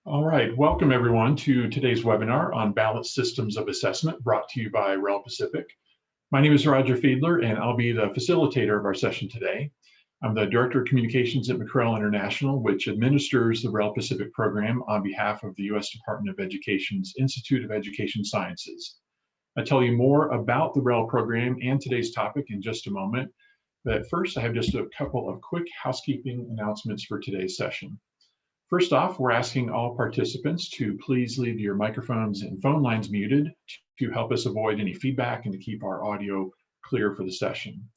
All right, welcome everyone to today's webinar on balanced systems of assessment brought to you by REL Pacific. My name is Roger Fiedler and I'll be the facilitator of our session today. I'm the Director of Communications at McREL International, which administers the REL Pacific program on behalf of the U.S. Department of Education's Institute of Education Sciences. I'll tell you more about the REL program and today's topic in just a moment, but first I have just a couple of quick housekeeping announcements for today's session. First off, we're asking all participants to please leave your microphones and phone lines muted to help us avoid any feedback and to keep our audio clear for the session.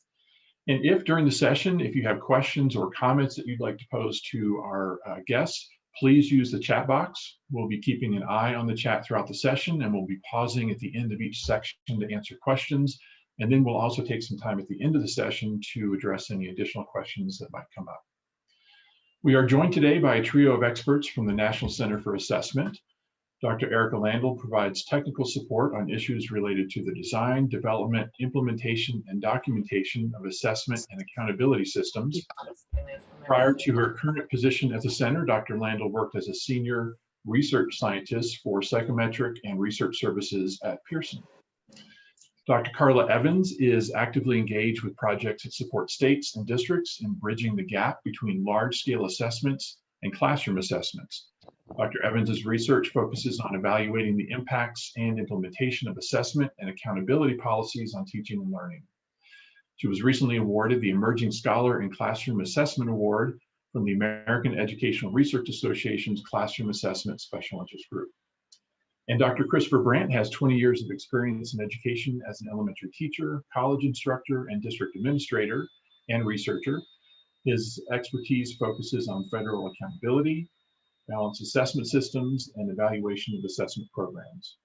And if during the session, if you have questions or comments that you'd like to pose to our guests, please use the chat box. We'll be keeping an eye on the chat throughout the session, and we'll be pausing at the end of each section to answer questions. And then we'll also take some time at the end of the session to address any additional questions that might come up. We are joined today by a trio of experts from the National Center for Assessment. Dr. Erica Landel provides technical support on issues related to the design, development, implementation, and documentation of assessment and accountability systems. Prior to her current position at the center, Dr. Landel worked as a senior research scientist for psychometric and research services at Pearson. Dr. Carla Evans is actively engaged with projects that support states and districts in bridging the gap between large-scale assessments and classroom assessments. Dr. Evans's research focuses on evaluating the impacts and implementation of assessment and accountability policies on teaching and learning. She was recently awarded the Emerging Scholar in Classroom Assessment Award from the American Educational Research Association's Classroom Assessment Special Interest Group. And Dr. Christopher Brandt has 20 years of experience in education as an elementary teacher, college instructor, and district administrator and researcher. His expertise focuses on federal accountability, balanced assessment systems, and evaluation of assessment programs.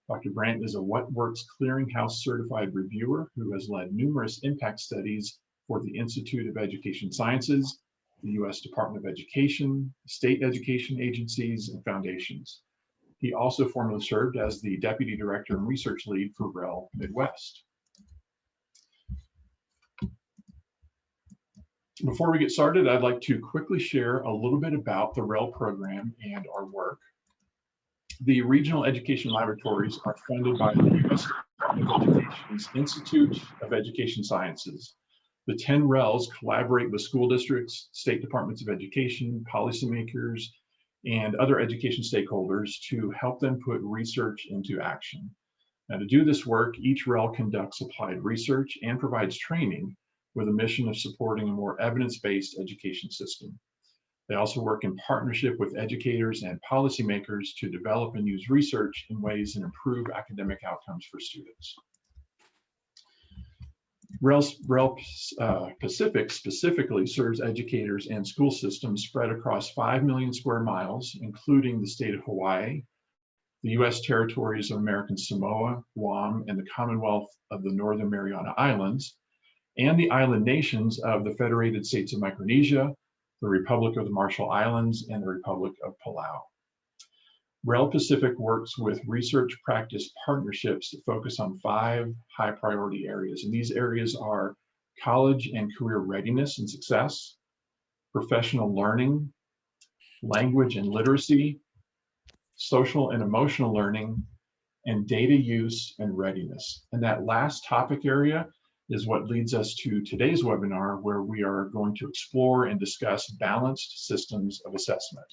Dr. Brandt is a What Works Clearinghouse certified reviewer who has led numerous impact studies for the Institute of Education Sciences, the U.S. Department of Education, state education agencies, and foundations. He also formerly served as the Deputy Director and Research Lead for REL Midwest. Before we get started, I'd like to quickly share a little bit about the REL program and our work. The Regional Education Laboratories are funded by the U.S. Department of Education's Institute of Education Sciences. The 10 RELs collaborate with school districts, state departments of education, policymakers, and other education stakeholders to help them put research into action. Now, to do this work, each REL conducts applied research and provides training with a mission of supporting a more evidence-based education system. They also work in partnership with educators and policymakers to develop and use research in ways that improve academic outcomes for students. REL Pacific specifically serves educators and school systems spread across 5 million square miles, including the state of Hawaii, the U.S. territories of American Samoa, Guam, and the Commonwealth of the Northern Mariana Islands, and the island nations of the Federated States of Micronesia, the Republic of the Marshall Islands, and the Republic of Palau. REL Pacific works with research practice partnerships that focus on 5 high priority areas. And these areas are college and career readiness and success, professional learning, language and literacy, social and emotional learning, and data use and readiness. And that last topic area is what leads us to today's webinar, where we are going to explore and discuss balanced systems of assessment.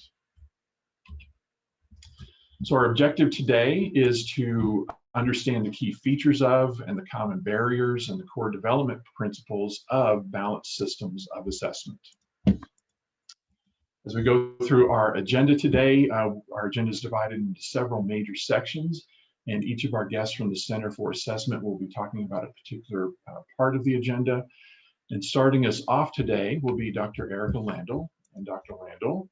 So our objective today is to understand the key features of and the common barriers and the core development principles of balanced systems of assessment. As we go through our agenda today, our agenda is divided into several major sections, and each of our guests from the Center for Assessment will be talking about a particular part of the agenda. And starting us off today will be Dr. Erica Landel. And Dr. Landel,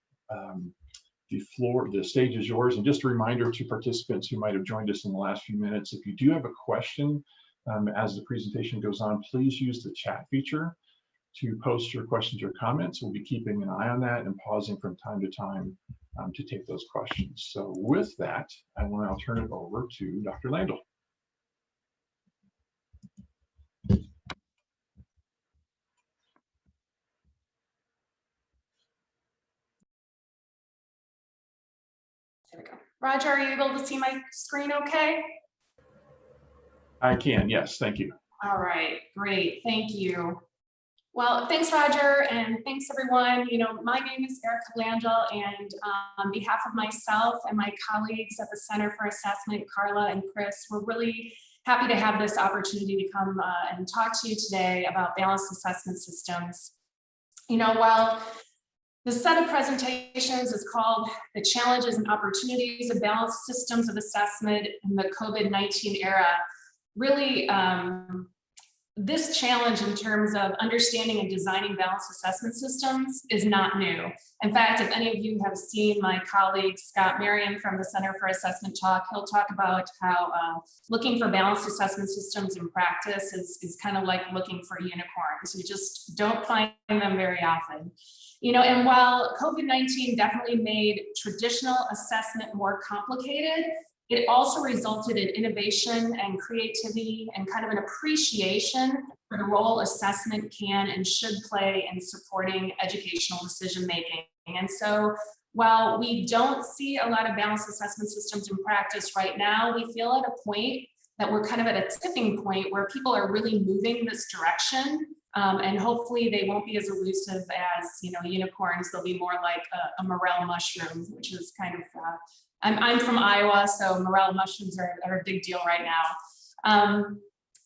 the stage is yours. And just a reminder to participants who might have joined us in the last few minutes, if you do have a question as the presentation goes on, please use the chat feature to post your questions or comments. We'll be keeping an eye on that and pausing from time to time to take those questions. So with that, I will now turn it over to Dr. Landel. There we go. Roger, are you able to see my screen okay? I can, yes, thank you. All right, great, thank you. Well, thanks, Roger, and thanks, everyone. My name is Erica Blandel, and on behalf of myself and my colleagues at the Center for Assessment, Carla and Chris, we're really happy to have this opportunity to come and talk to you today about balanced assessment systems. While the set of presentations is called The Challenges and Opportunities of Balanced Systems of Assessment in the COVID-19 Era, really, this challenge in terms of understanding and designing balanced assessment systems is not new. In fact, if any of you have seen my colleague Scott Marion from the Center for Assessment talk, he'll talk about how looking for balanced assessment systems in practice is kind of like looking for unicorns. You just don't find them very often. And while COVID-19 definitely made traditional assessment more complicated, it also resulted in innovation and creativity and kind of an appreciation for the role assessment can and should play in supporting educational decision-making. And so while we don't see a lot of balanced assessment systems in practice right now, we feel at a point that we're kind of at a tipping point where people are really moving this direction. And hopefully they won't be as elusive as, unicorns. They'll be more like a McREL mushroom, which is kind of, I'm from Iowa, so McREL mushrooms are a big deal right now.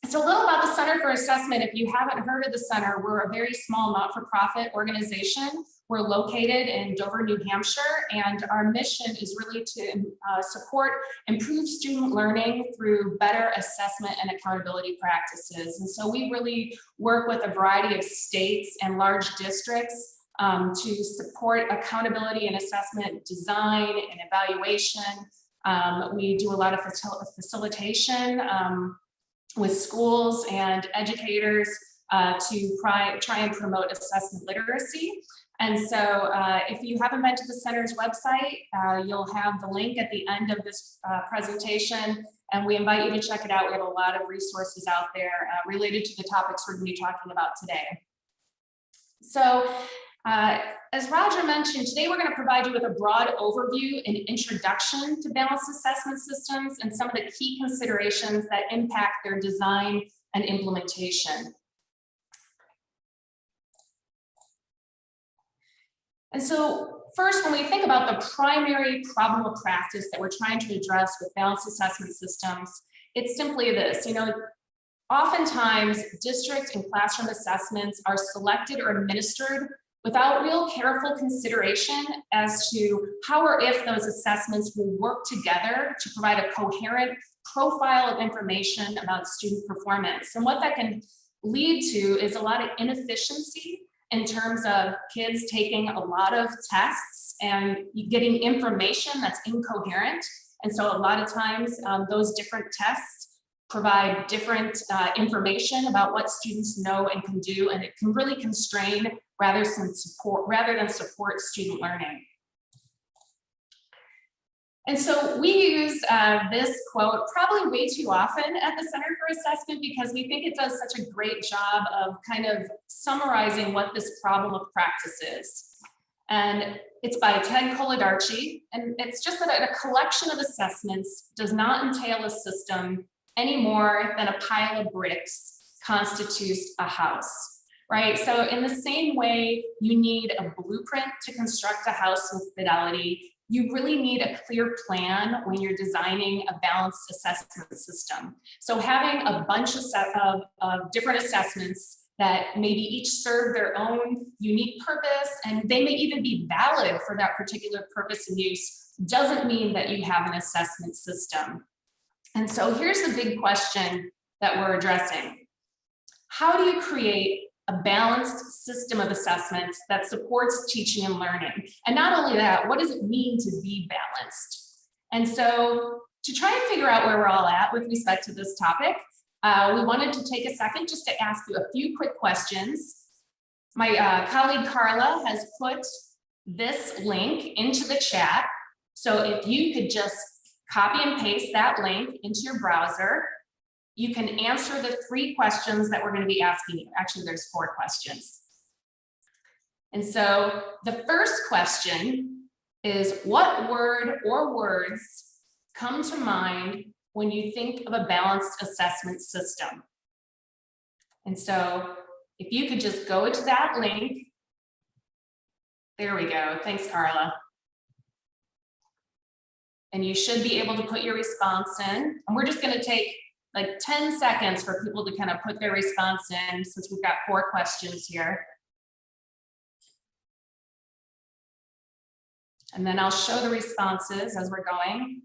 So a little about the Center for Assessment. If you haven't heard of the center, we're a very small not-for-profit organization. We're located in Dover, New Hampshire, and our mission is really to support improved student learning through better assessment and accountability practices. And so we really work with a variety of states and large districts to support accountability and assessment design and evaluation. We do a lot of facilitation with schools and educators to try and promote assessment literacy. And so if you haven't been to the center's website, you'll have the link at the end of this presentation, and we invite you to check it out. We have a lot of resources out there related to the topics we're going to be talking about today. So as Roger mentioned, today we're going to provide you with a broad overview and introduction to balanced assessment systems and some of the key considerations that impact their design and implementation. And so first, when we think about the primary problem of practice that we're trying to address with balanced assessment systems, it's simply this. Oftentimes district and classroom assessments are selected or administered without real careful consideration as to how or if those assessments will work together to provide a coherent profile of information about student performance. And what that can lead to is a lot of inefficiency in terms of kids taking a lot of tests and getting information that's incoherent. And so a lot of times those different tests provide different information about what students know and can do, and it can really constrain rather than support student learning. And so we use this quote probably way too often at the Center for Assessment because we think it does such a great job of kind of summarizing what this problem of practice is. And it's by Ted Coladarchi, and it's just that a collection of assessments does not entail a system any more than a pile of bricks constitutes a house, right? So in the same way you need a blueprint to construct a house with fidelity, you really need a clear plan when you're designing a balanced assessment system. So having a bunch of different assessments that maybe each serve their own unique purpose, and they may even be valid for that particular purpose and use, doesn't mean that you have an assessment system. And so here's the big question that we're addressing. How do you create a balanced system of assessments that supports teaching and learning? And not only that, what does it mean to be balanced? And so to try and figure out where we're all at with respect to this topic, we wanted to take a second just to ask you a few quick questions. My colleague Carla has put this link into the chat. So if you could just copy and paste that link into your browser, you can answer the 3 questions that we're going to be asking you. Actually, there's 4 questions. And so the first question is what word or words come to mind when you think of a balanced assessment system? And so if you could just go to that link. There we go. Thanks, Carla. And you should be able to put your response in. And we're just going to take like 10 seconds for people to kind of put their response in, since we've got 4 questions here. And then I'll show the responses as we're going.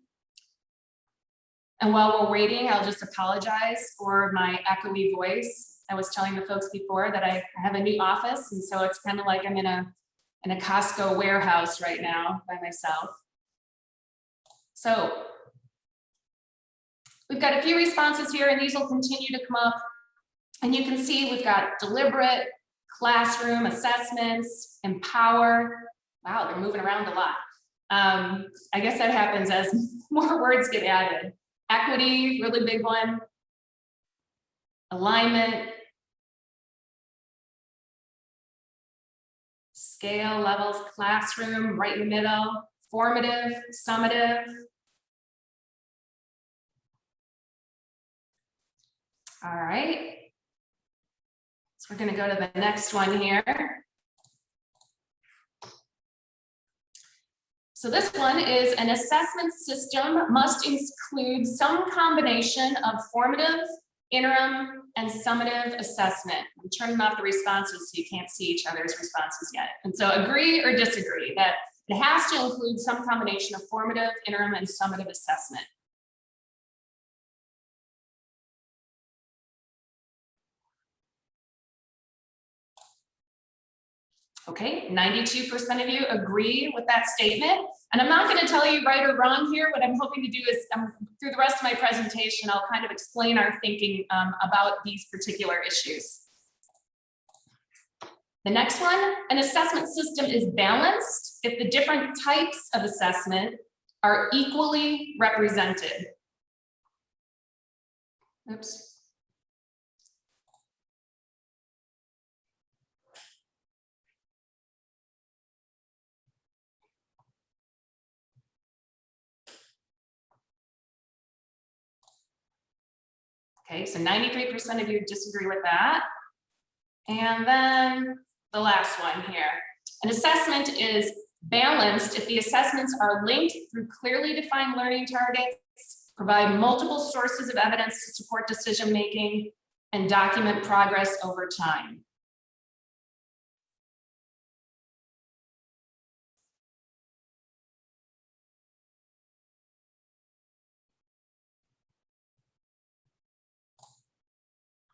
And while we're waiting, I'll just apologize for my echoey voice. I was telling the folks before that I have a new office, and so it's kind of like I'm in a Costco warehouse right now by myself. So we've got a few responses here, and these will continue to come up. And you can see we've got deliberate, classroom, assessments, empower. Wow, they're moving around a lot. I guess that happens as more words get added. Equity, really big one. Alignment. Scale, levels, classroom, right in the middle. Formative, summative. All right. So we're going to go to the next one here. So this one is an assessment system must include some combination of formative, interim, and summative assessment. I'm turning off the responses so you can't see each other's responses yet. And so agree or disagree that it has to include some combination of formative, interim, and summative assessment. Okay, 92% of you agree with that statement. And I'm not going to tell you right or wrong here. What I'm hoping to do is through the rest of my presentation, I'll kind of explain our thinking about these particular issues. The next one, an assessment system is balanced if the different types of assessment are equally represented. Oops. Okay, so 93% of you disagree with that. And then the last one here. An assessment is balanced if the assessments are linked through clearly defined learning targets, provide multiple sources of evidence to support decision-making, and document progress over time.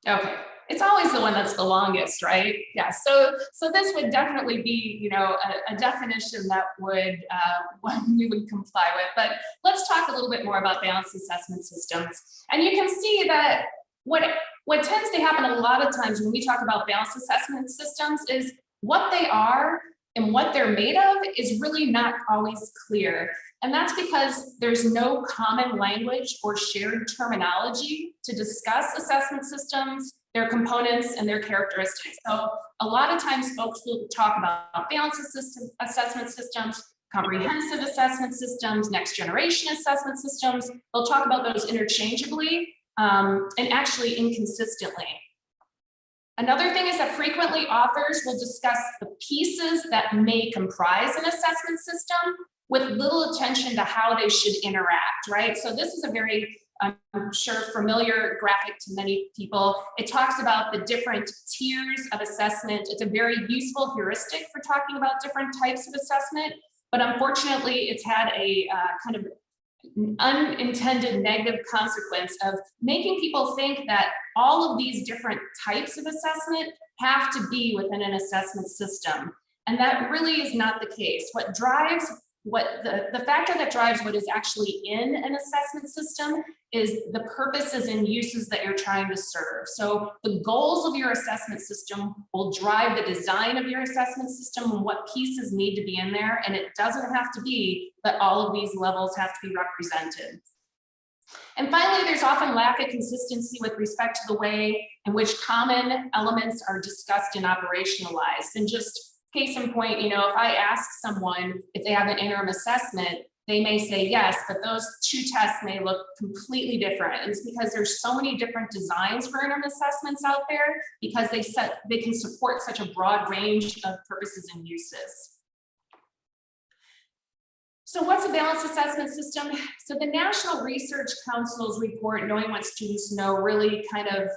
Okay, it's always the one that's the longest, right? Yeah, so this would definitely be, you know, a definition that would we would comply with. But let's talk a little bit more about balanced assessment systems. And you can see that what tends to happen a lot of times when we talk about balanced assessment systems is what they are and what they're made of is really not always clear. And that's because there's no common language or shared terminology to discuss assessment systems, their components, and their characteristics. So a lot of times folks will talk about balanced assessment systems, comprehensive assessment systems, next generation assessment systems. They'll talk about those interchangeably and actually inconsistently. Another thing is that frequently authors will discuss the pieces that may comprise an assessment system with little attention to how they should interact, right? So this is a very, I'm sure, familiar graphic to many people. It talks about the different tiers of assessment. It's a very useful heuristic for talking about different types of assessment, but unfortunately it's had a kind of unintended negative consequence of making people think that all of these different types of assessment have to be within an assessment system. And that really is not the case. What drives the factor that drives what is actually in an assessment system is the purposes and uses that you're trying to serve. So the goals of your assessment system will drive the design of your assessment system and what pieces need to be in there. And it doesn't have to be that all of these levels have to be represented. And finally, there's often lack of consistency with respect to the way in which common elements are discussed and operationalized. And just Case in point, you know, if I ask someone if they have an interim assessment, they may say yes, but those two tests may look completely different. And it's because there's so many different designs for interim assessments out there because they can support such a broad range of purposes and uses. So what's a balanced assessment system? So the National Research Council's report, Knowing What Students Know, really kind of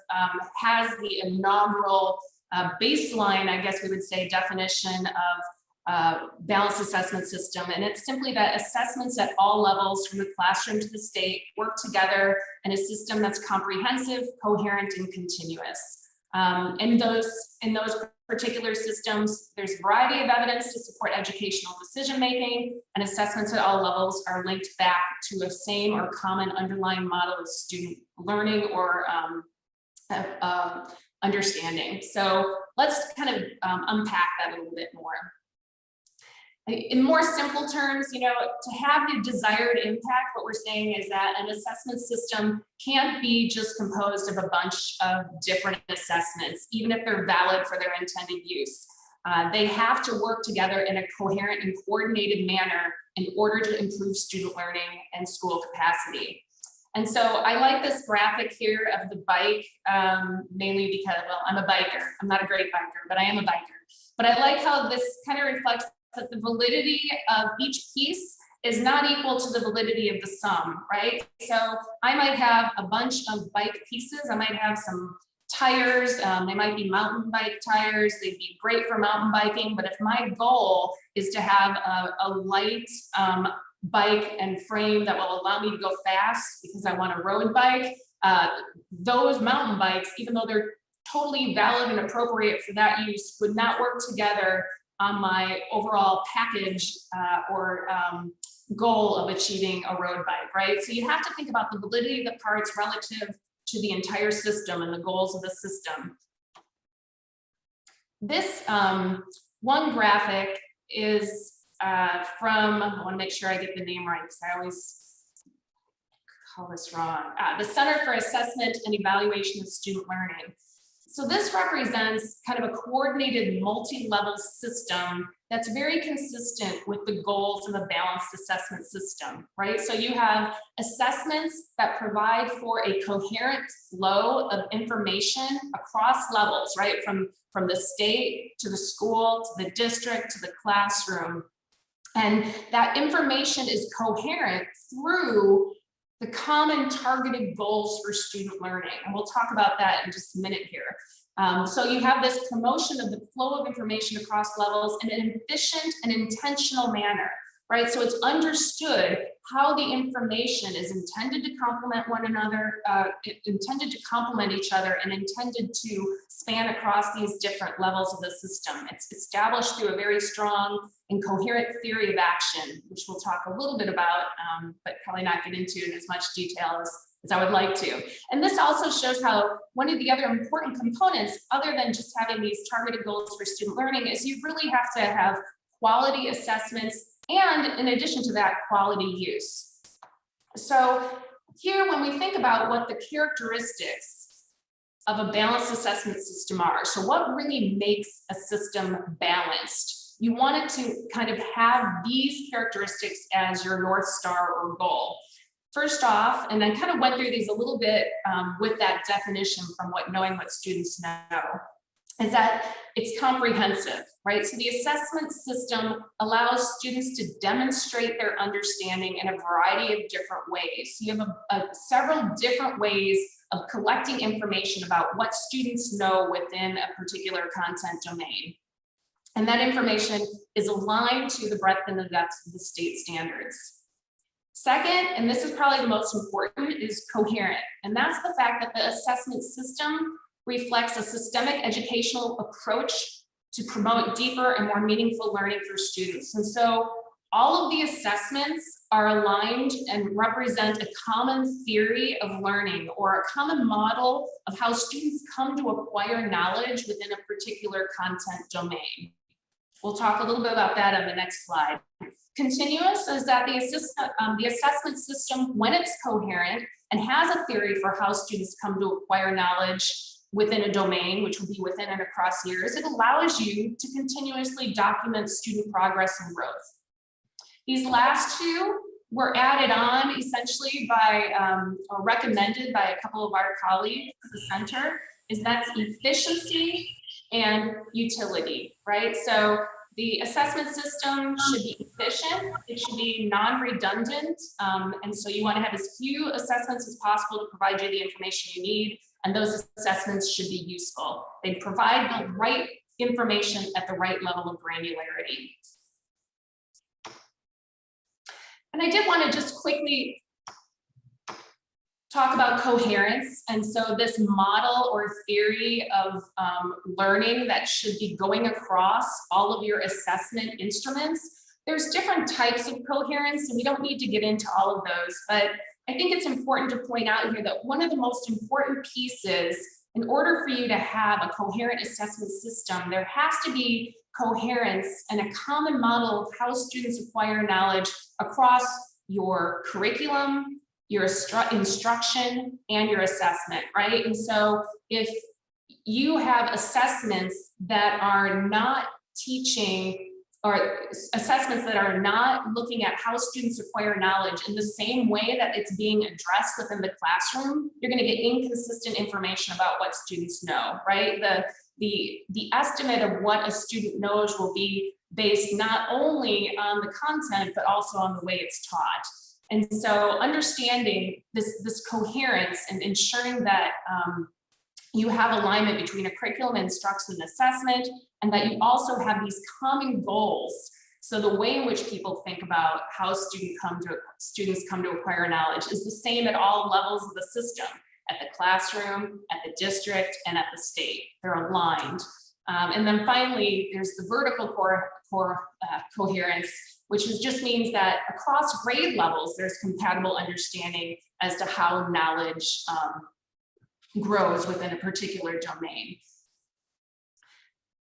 has the inaugural baseline, I guess we would say, definition of balanced assessment system. And it's simply that assessments at all levels from the classroom to the state work together in a system that's comprehensive, coherent, and continuous. In those particular systems, there's a variety of evidence to support educational decision-making, and assessments at all levels are linked back to a same or common underlying model of student learning or understanding. So let's kind of unpack that a little bit more. In more simple terms, you know, to have the desired impact, what we're saying is that an assessment system can't be just composed of a bunch of different assessments, even if they're valid for their intended use. They have to work together in a coherent and coordinated manner in order to improve student learning and school capacity. And so I like this graphic here of the bike, mainly because, well, I'm a biker. I'm not a great biker, but I am a biker. But I like how this kind of reflects that the validity of each piece is not equal to the validity of the sum, right? So I might have a bunch of bike pieces. I might have some tires. They might be mountain bike tires. They'd be great for mountain biking. But if my goal is to have a light bike and frame that will allow me to go fast because I want a road bike, those mountain bikes, even though they're totally valid and appropriate for that use, would not work together on my overall package or goal of achieving a road bike, right? So you have to think about the validity of the parts relative to the entire system and the goals of the system. This one graphic is from, I want to make sure I get the name right because I always call this wrong, the Center for Assessment and Evaluation of Student Learning. So this represents kind of a coordinated multi-level system that's very consistent with the goals of a balanced assessment system, right? So you have assessments that provide for a coherent flow of information across levels, right? From the state to the school, to the district, to the classroom. And that information is coherent through the common targeted goals for student learning. And we'll talk about that in just a minute here. So you have this promotion of the flow of information across levels in an efficient and intentional manner, right? So it's understood how the information is intended to complement one another, intended to complement each other, and intended to span across these different levels of the system. It's established through a very strong and coherent theory of action, which we'll talk a little bit about, but probably not get into in as much detail as I would like to. And this also shows how one of the other important components, other than just having these targeted goals for student learning, is you really have to have quality assessments and, in addition to that, quality use. So here, when we think about what the characteristics of a balanced assessment system are, so what really makes a system balanced, you want it to kind of have these characteristics as your North Star or goal. First off, and I kind of went through these a little bit with that definition from Knowing What Students Know, is that it's comprehensive, right? So the assessment system allows students to demonstrate their understanding in a variety of different ways. So you have several different ways of collecting information about what students know within a particular content domain. And that information is aligned to the breadth and the depth of the state standards. Second, and this is probably the most important, is coherent. And that's the fact that the assessment system reflects a systemic educational approach to promote deeper and more meaningful learning for students. And so all of the assessments are aligned and represent a common theory of learning or a common model of how students come to acquire knowledge within a particular content domain. We'll talk a little bit about that on the next slide. Continuous is that the assessment system, when it's coherent and has a theory for how students come to acquire knowledge, within a domain, which will be within and across years, it allows you to continuously document student progress and growth. These last two were added on essentially by, or recommended by a couple of our colleagues at the center, is that's efficiency and utility, right? So the assessment system should be efficient, it should be non-redundant, and so you want to have as few assessments as possible to provide you the information you need, and those assessments should be useful. They provide the right information at the right level of granularity. And I did want to just quickly talk about coherence. And so this model or theory of learning that should be going across all of your assessment instruments. There's different types of coherence, and we don't need to get into all of those, but I think it's important to point out here that one of the most important pieces in order for you to have a coherent assessment system, there has to be coherence and a common model of how students acquire knowledge across your curriculum, your instruction, and your assessment, right? And so if you have assessments that are not teaching, or assessments that are not looking at how students acquire knowledge in the same way that it's being addressed within the classroom, you're going to get inconsistent information about what students know, right? The estimate of what a student knows will be based not only on the content, but also on the way it's taught. And so understanding this coherence and ensuring that you have alignment between a curriculum, instruction, and assessment, and that you also have these common goals. So the way in which people think about how students come to acquire knowledge is the same at all levels of the system, at the classroom, at the district, and at the state. They're aligned. And then finally, there's the vertical coherence, which just means that across grade levels, there's compatible understanding as to how knowledge grows within a particular domain.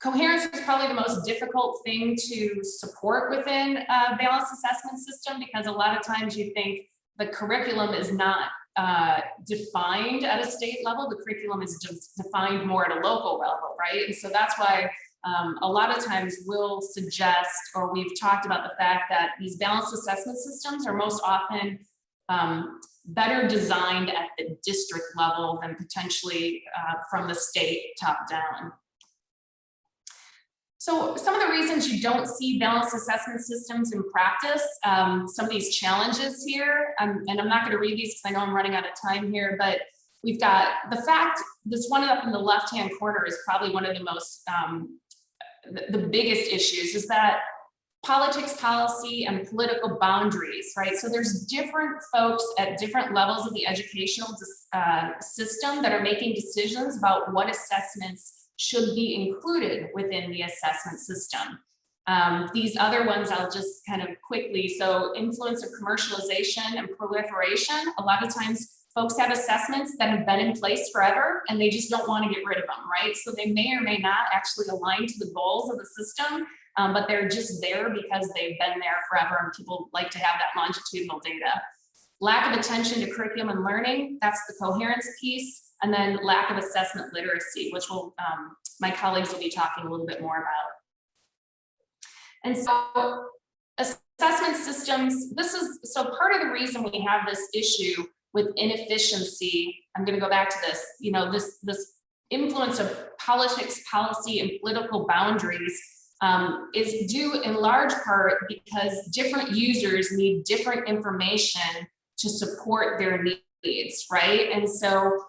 Coherence is probably the most difficult thing to support within a balanced assessment system, because a lot of times you think the curriculum is not defined at a state level. The curriculum is just defined more at a local level, right? And so that's why a lot of times we'll suggest, or we've talked about the fact that these balanced assessment systems are most often better designed at the district level than potentially from the state top down. So some of the reasons you don't see balanced assessment systems in practice, some of these challenges here, and I'm not going to read these because I know I'm running out of time here, but we've got the fact, this one up in the left-hand corner is probably one of the most, the biggest issues, is that politics, policy, and political boundaries, right? So there's different folks at different levels of the educational system that are making decisions about what assessments should be included within the assessment system. These other ones I'll just kind of quickly, so influence of commercialization and proliferation. A lot of times folks have assessments that have been in place forever and they just don't want to get rid of them, right? So they may or may not actually align to the goals of the system, but they're just there because they've been there forever and people like to have that longitudinal data. Lack of attention to curriculum and learning, that's the coherence piece. And then lack of assessment literacy, which will my colleagues will be talking a little bit more about. And so assessment systems, so part of the reason we have this issue with inefficiency, I'm going to go back to this, you know, this influence of politics, policy, and political boundaries is due in large part because different users need different information to support their needs, right? And so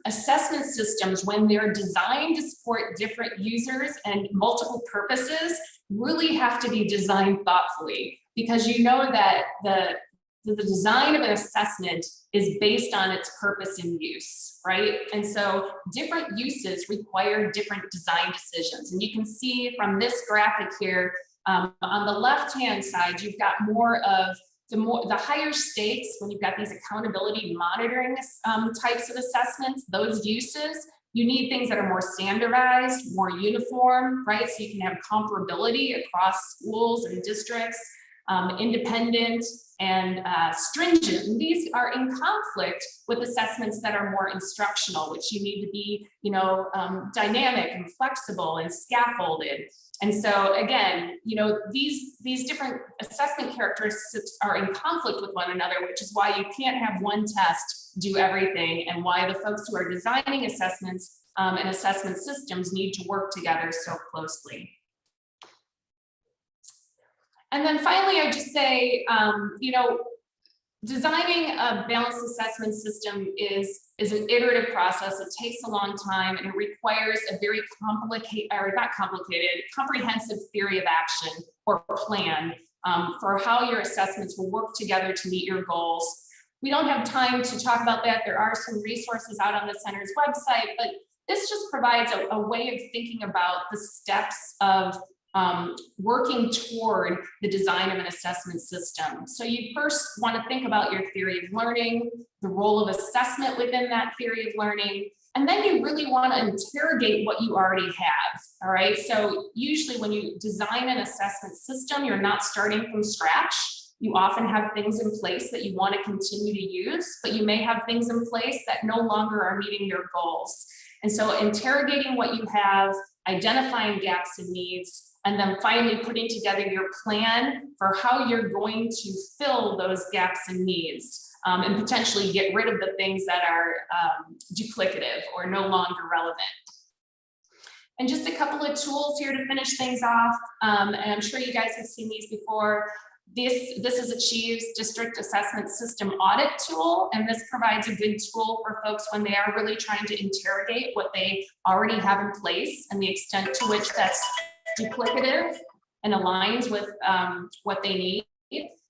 assessment systems, when they're designed to support different users and multiple purposes, really have to be designed thoughtfully, because you know that the design of an assessment is based on its purpose and use, right? And so different uses require different design decisions. And you can see from this graphic here, on the left-hand side, you've got more of the higher stakes, when you've got these accountability monitoring types of assessments, those uses, you need things that are more standardized, more uniform, right? So you can have comparability across schools and districts. independent, and stringent. And these are in conflict with assessments that are more instructional, which you need to be, dynamic and flexible and scaffolded. And so again, these different assessment characteristics are in conflict with one another, which is why you can't have one test do everything, and why the folks who are designing assessments and assessment systems need to work together so closely. And then finally, I just say, designing a balanced assessment system is an iterative process. It takes a long time, and it requires a very comprehensive theory of action or plan for how your assessments will work together to meet your goals. We don't have time to talk about that. There are some resources out on the center's website, but this just provides a way of thinking about the steps of working toward the design of an assessment system. So you first want to think about your theory of learning, the role of assessment within that theory of learning, and then you really want to interrogate what you already have. All right. So usually when you design an assessment system, you're not starting from scratch. You often have things in place that you want to continue to use, but you may have things in place that no longer are meeting your goals. And so interrogating what you have, identifying gaps and needs, and then finally putting together your plan for how you're going to fill those gaps and needs, and potentially get rid of the things that are duplicative or no longer relevant. And just a couple of tools here to finish things off. And I'm sure you guys have seen these before. This is Achieve's District Assessment System Audit tool, and this provides a good tool for folks when they are really trying to interrogate what they already have in place and the extent to which that's duplicative and aligns with what they need.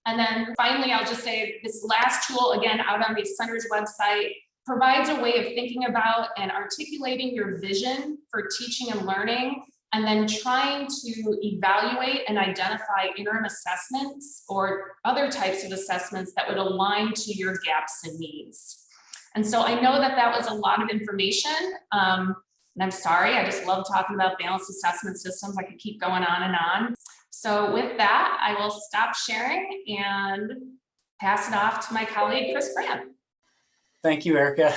And then finally, I'll just say this last tool, again, out on the center's website, provides a way of thinking about and articulating your vision for teaching and learning, and then trying to evaluate and identify interim assessments or other types of assessments that would align to your gaps and needs. And so I know that that was a lot of information. And I'm sorry, I just love talking about balanced assessment systems. I could keep going on and on. So with that, I will stop sharing and pass it off to my colleague, Chris Brandt. Thank you, Erica.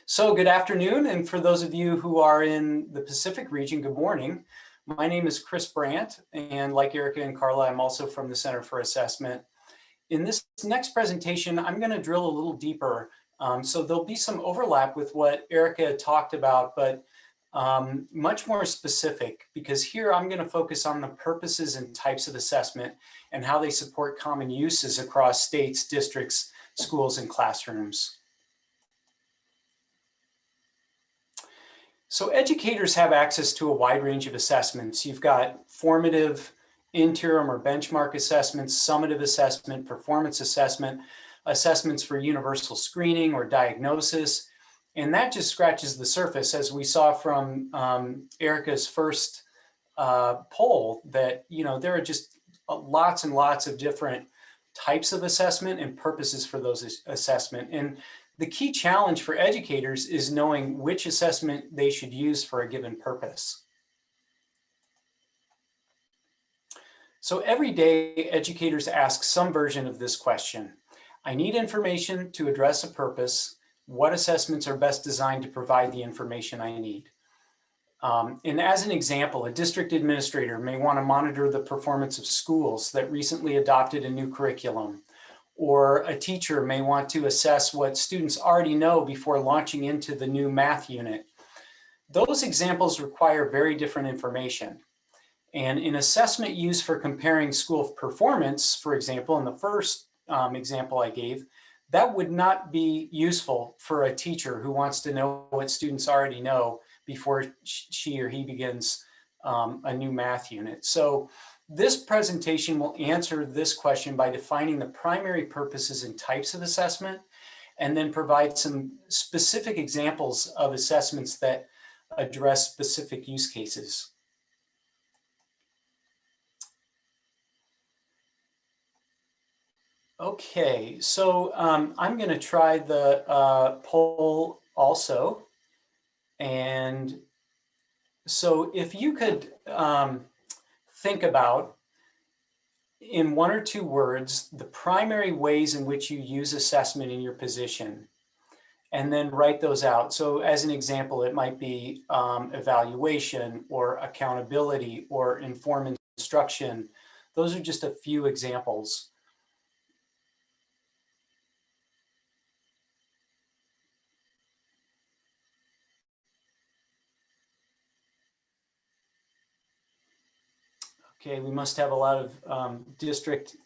So good afternoon, and for those of you who are in the Pacific region, good morning. My name is Chris Brandt, and like Erica and Carla, I'm also from the Center for Assessment. In this next presentation, I'm going to drill a little deeper. So there'll be some overlap with what Erica talked about, but much more specific, because here I'm going to focus on the purposes and types of assessment and how they support common uses across states, districts, schools, and classrooms. So educators have access to a wide range of assessments. You've got formative, interim or benchmark assessments, summative assessment, performance assessment, assessments for universal screening or diagnosis. And that just scratches the surface, as we saw from Erica's first poll, that there are just lots and lots of different types of assessment and purposes for those assessment. And the key challenge for educators is knowing which assessment they should use for a given purpose. So every day, educators ask some version of this question. I need information to address a purpose. What assessments are best designed to provide the information I need? And as an example, a district administrator may want to monitor the performance of schools that recently adopted a new curriculum. Or a teacher may want to assess what students already know before launching into the new math unit. Those examples require very different information. And in assessment used for comparing school performance, for example, in the first example I gave, that would not be useful for a teacher who wants to know what students already know before she or he begins a new math unit. So this presentation will answer this question by defining the primary purposes and types of assessment, and then provide some specific examples of assessments that address specific use cases. Okay, so I'm going to try the poll also. And so if you could think about, in one or two words the primary ways in which you use assessment in your position, and then write those out. So as an example, it might be evaluation or accountability or informed instruction. Those are just a few examples. Okay, we must have a lot of district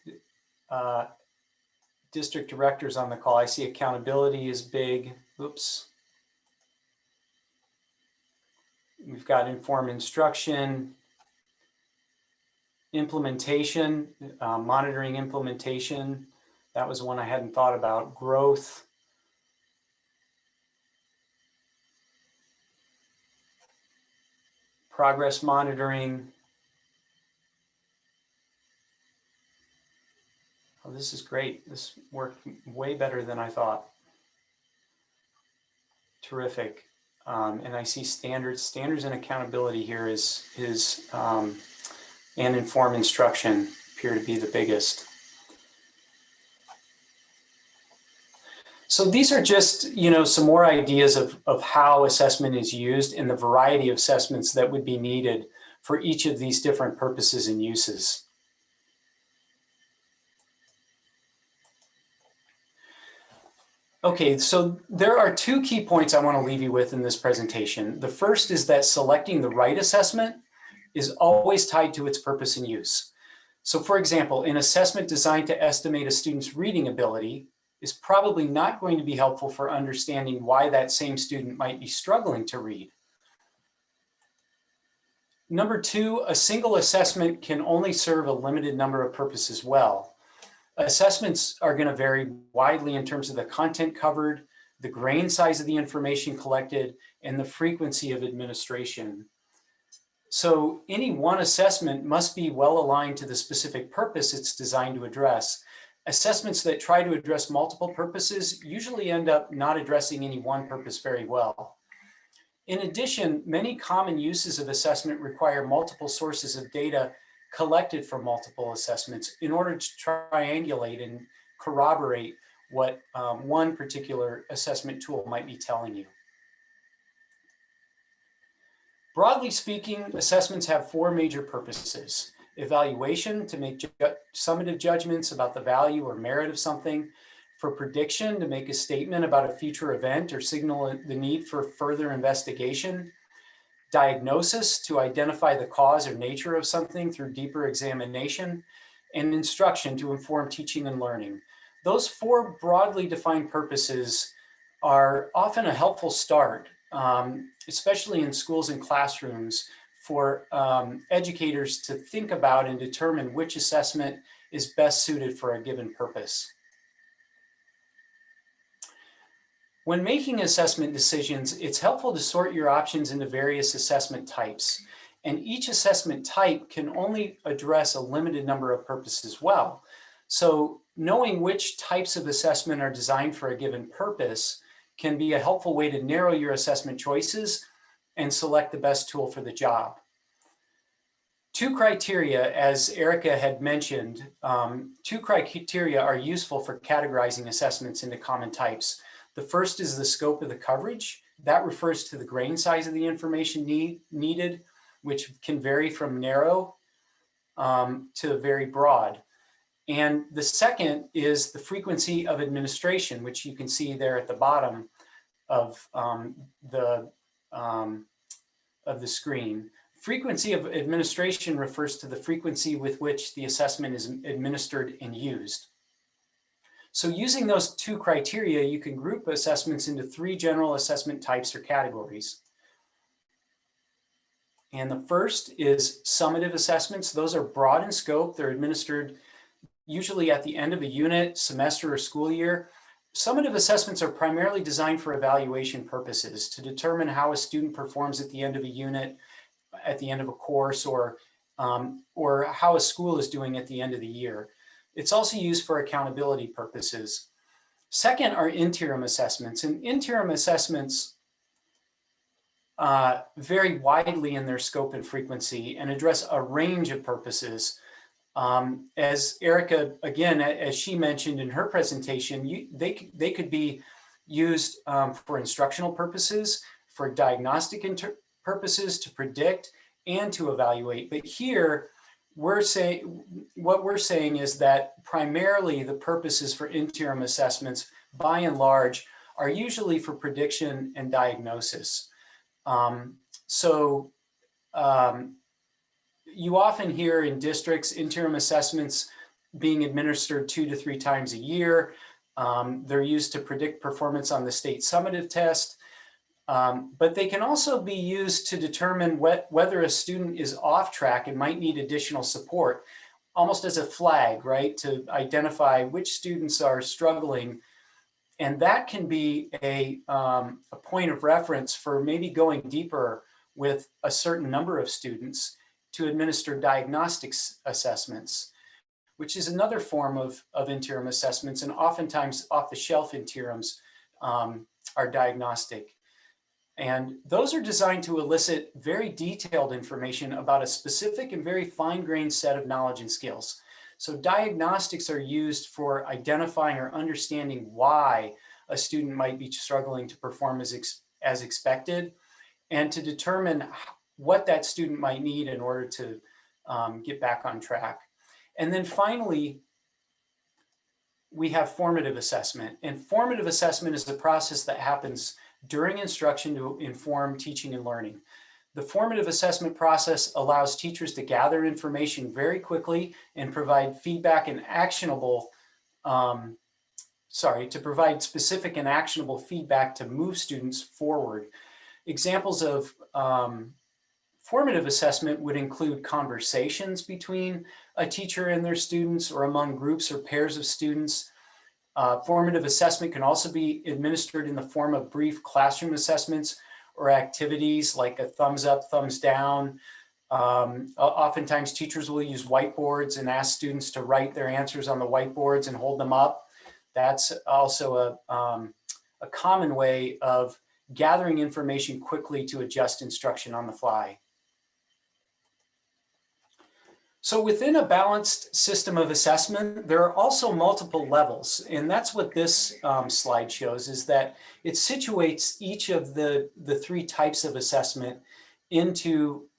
directors on the call. I see accountability is big. Oops. We've got informed instruction, implementation, monitoring implementation. That was one I hadn't thought about. Growth. Progress monitoring. Oh, this is great. This worked way better than I thought. Terrific. And I see standards and accountability here and informed instruction appear to be the biggest. So these are just, some more ideas of how assessment is used and the variety of assessments that would be needed for each of these different purposes and uses. Okay, so there are two key points I want to leave you with in this presentation. The first is that selecting the right assessment is always tied to its purpose and use. So for example, an assessment designed to estimate a student's reading ability is probably not going to be helpful for understanding why that same student might be struggling to read. Number two, a single assessment can only serve a limited number of purposes well. Assessments are going to vary widely in terms of the content covered, the grain size of the information collected, and the frequency of administration. So any one assessment must be well aligned to the specific purpose it's designed to address. Assessments that try to address multiple purposes usually end up not addressing any one purpose very well. In addition, many common uses of assessment require multiple sources of data collected from multiple assessments in order to triangulate and corroborate what one particular assessment tool might be telling you. Broadly speaking, assessments have four major purposes: evaluation, to make summative judgments about the value or merit of something; for prediction, to make a statement about a future event or signal the need for further investigation; diagnosis, to identify the cause or nature of something through deeper examination; and instruction, to inform teaching and learning. Those four broadly defined purposes are often a helpful start, especially in schools and classrooms, for educators to think about and determine which assessment is best suited for a given purpose. When making assessment decisions, it's helpful to sort your options into various assessment types. And each assessment type can only address a limited number of purposes well. So knowing which types of assessment are designed for a given purpose can be a helpful way to narrow your assessment choices and select the best tool for the job. Two criteria, as Erica had mentioned, two criteria are useful for categorizing assessments into common types. The first is the scope of the coverage. That refers to the grain size of the information needed, which can vary from narrow to very broad. And the second is the frequency of administration, which you can see there at the bottom of the screen. Frequency of administration refers to the frequency with which the assessment is administered and used. So using those two criteria, you can group assessments into three general assessment types or categories. And the first is summative assessments. Those are broad in scope. They're administered usually at the end of a unit, semester, or school year. Summative assessments are primarily designed for evaluation purposes, to determine how a student performs at the end of a unit, at the end of a course, or how a school is doing at the end of the year. It's also used for accountability purposes. Second are interim assessments, and interim assessments vary widely in their scope and frequency and address a range of purposes. As Erica, again, as she mentioned in her presentation, they could be used for instructional purposes, for diagnostic purposes, to predict and to evaluate. But here, what we're saying is that primarily the purposes for interim assessments, by and large, are usually for prediction and diagnosis. You often hear in districts interim assessments being administered 2 to 3 times a year. They're used to predict performance on the state summative test, but they can also be used to determine whether a student is off track and might need additional support, almost as a flag, right, to identify which students are struggling. And that can be a point of reference for maybe going deeper with a certain number of students to administer diagnostic assessments, which is another form of interim assessments, and oftentimes off-the-shelf interims are diagnostic. And those are designed to elicit very detailed information about a specific and very fine-grained set of knowledge and skills. So diagnostics are used for identifying or understanding why a student might be struggling to perform as expected, and to determine what that student might need in order to get back on track. And then finally, we have formative assessment. And formative assessment is the process that happens during instruction to inform teaching and learning. The formative assessment process allows teachers to gather information very quickly and provide feedback and actionable, to provide specific and actionable feedback to move students forward. Examples of formative assessment would include conversations between a teacher and their students, or among groups or pairs of students. Formative assessment can also be administered in the form of brief classroom assessments or activities like a thumbs up, thumbs down. Oftentimes teachers will use whiteboards and ask students to write their answers on the whiteboards and hold them up. That's also a common way of gathering information quickly to adjust instruction on the fly. So within a balanced system of assessment, there are also multiple levels. And that's what this slide shows, is that it situates each of the 3 types of assessment into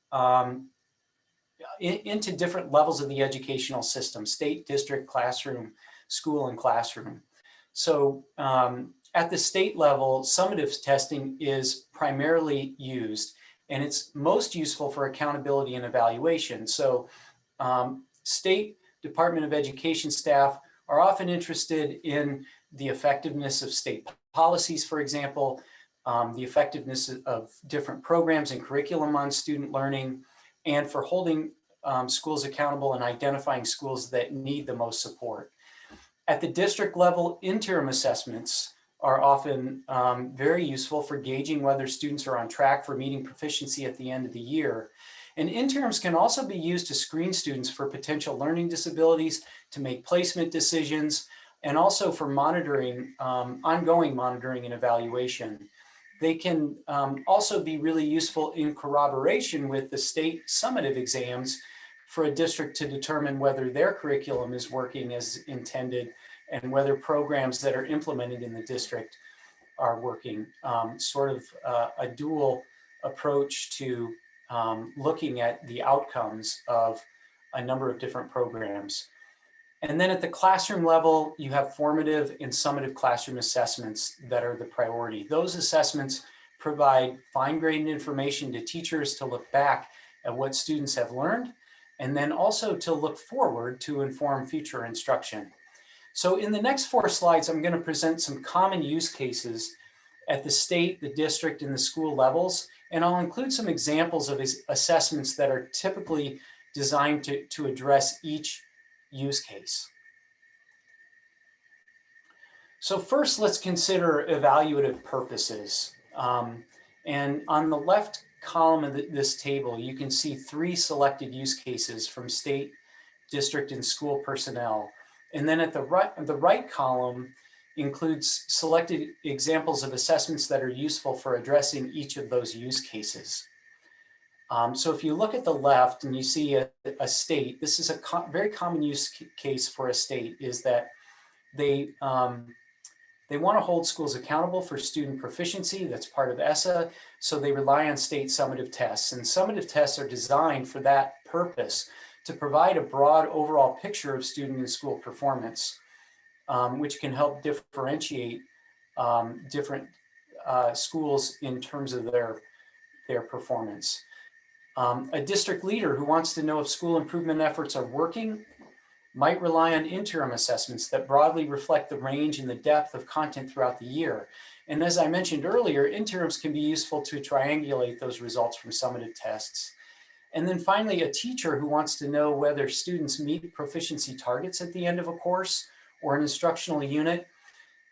different levels of the educational system: state, district, classroom, school, and classroom. So at the state level, summative testing is primarily used, and it's most useful for accountability and evaluation. So state Department of Education staff are often interested in the effectiveness of state policies, for example, the effectiveness of different programs and curriculum on student learning, and for holding schools accountable and identifying schools that need the most support. At the district level, interim assessments are often very useful for gauging whether students are on track for meeting proficiency at the end of the year. And interims can also be used to screen students for potential learning disabilities, to make placement decisions, and also for monitoring, ongoing monitoring and evaluation. They can also be really useful in corroboration with the state summative exams for a district to determine whether their curriculum is working as intended and whether programs that are implemented in the district are working. Sort of a dual approach to looking at the outcomes of a number of different programs. And then at the classroom level, you have formative and summative classroom assessments that are the priority. Those assessments provide fine-grained information to teachers to look back at what students have learned, and then also to look forward to inform future instruction. So in the next 4 slides, I'm going to present some common use cases at the state, the district, and the school levels. And I'll include some examples of assessments that are typically designed to address each use case. So first, let's consider evaluative purposes. And on the left column of this table, you can see 3 selected use cases from state, district, and school personnel. And then at the right column includes selected examples of assessments that are useful for addressing each of those use cases. So if you look at the left and you see a state, this is a very common use case for a state, is that they want to hold schools accountable for student proficiency. That's part of ESSA. So they rely on state summative tests, and summative tests are designed for that purpose, to provide a broad overall picture of student and school performance, which can help differentiate different schools in terms of their performance. A district leader who wants to know if school improvement efforts are working might rely on interim assessments that broadly reflect the range and the depth of content throughout the year. And as I mentioned earlier, interims can be useful to triangulate those results from summative tests. And then finally, a teacher who wants to know whether students meet proficiency targets at the end of a course or an instructional unit,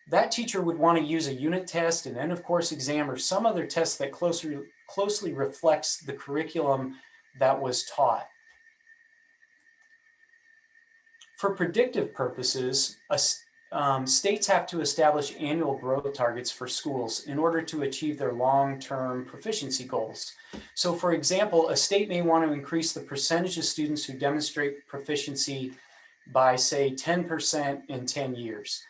that teacher would want to use a unit test, an end of course exam, or some other test that closely reflects the curriculum that was taught. For predictive purposes, states have to establish annual growth targets for schools in order to achieve their long-term proficiency goals. So for example, a state may want to increase the percentage of students who demonstrate proficiency by, say, 10% in 10 years.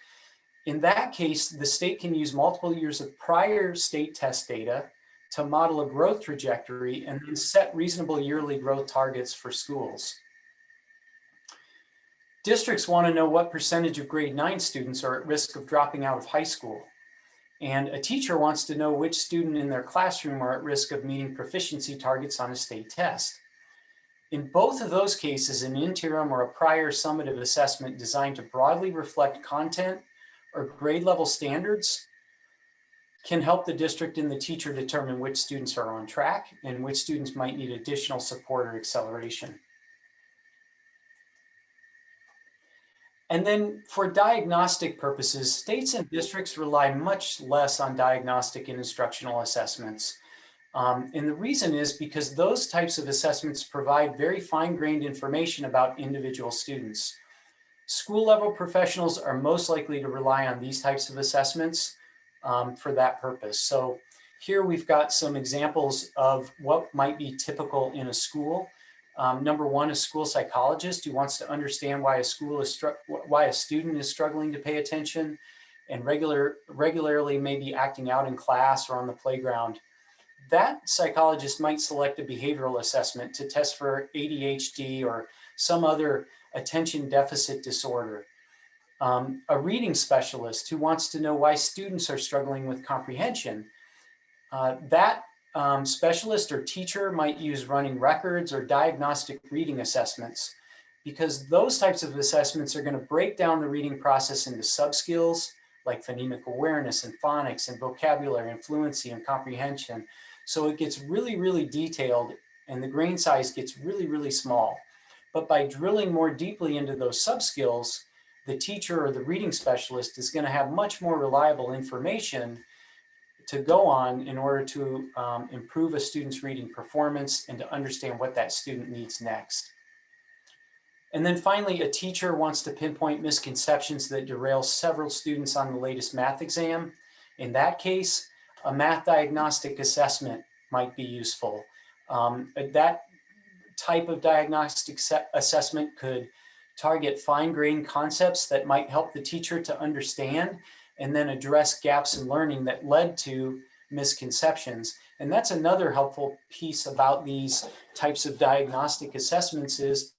In that case, the state can use multiple years of prior state test data to model a growth trajectory and then set reasonable yearly growth targets for schools. Districts want to know what percentage of grade 9 students are at risk of dropping out of high school. And a teacher wants to know which student in their classroom are at risk of meeting proficiency targets on a state test. In both of those cases, an interim or a prior summative assessment designed to broadly reflect content or grade level standards can help the district and the teacher determine which students are on track and which students might need additional support or acceleration. And then for diagnostic purposes, states and districts rely much less on diagnostic and instructional assessments. And the reason is because those types of assessments provide very fine-grained information about individual students. School level professionals are most likely to rely on these types of assessments for that purpose. So here we've got some examples of what might be typical in a school. Number one, a school psychologist who wants to understand why a student is struggling to pay attention and regularly maybe acting out in class or on the playground. That psychologist might select a behavioral assessment to test for ADHD or some other attention deficit disorder. A reading specialist who wants to know why students are struggling with comprehension. That specialist or teacher might use running records or diagnostic reading assessments, because those types of assessments are going to break down the reading process into sub-skills like phonemic awareness and phonics and vocabulary and fluency and comprehension. So it gets really, really detailed and the grain size gets really, really small. But by drilling more deeply into those sub-skills, the teacher or the reading specialist is going to have much more reliable information to go on in order to improve a student's reading performance and to understand what that student needs next. And then finally, a teacher wants to pinpoint misconceptions that derail several students on the latest math exam. In that case, a math diagnostic assessment might be useful. That type of diagnostic assessment could target fine-grained concepts that might help the teacher to understand and then address gaps in learning that led to misconceptions. And that's another helpful piece about these types of diagnostic assessments is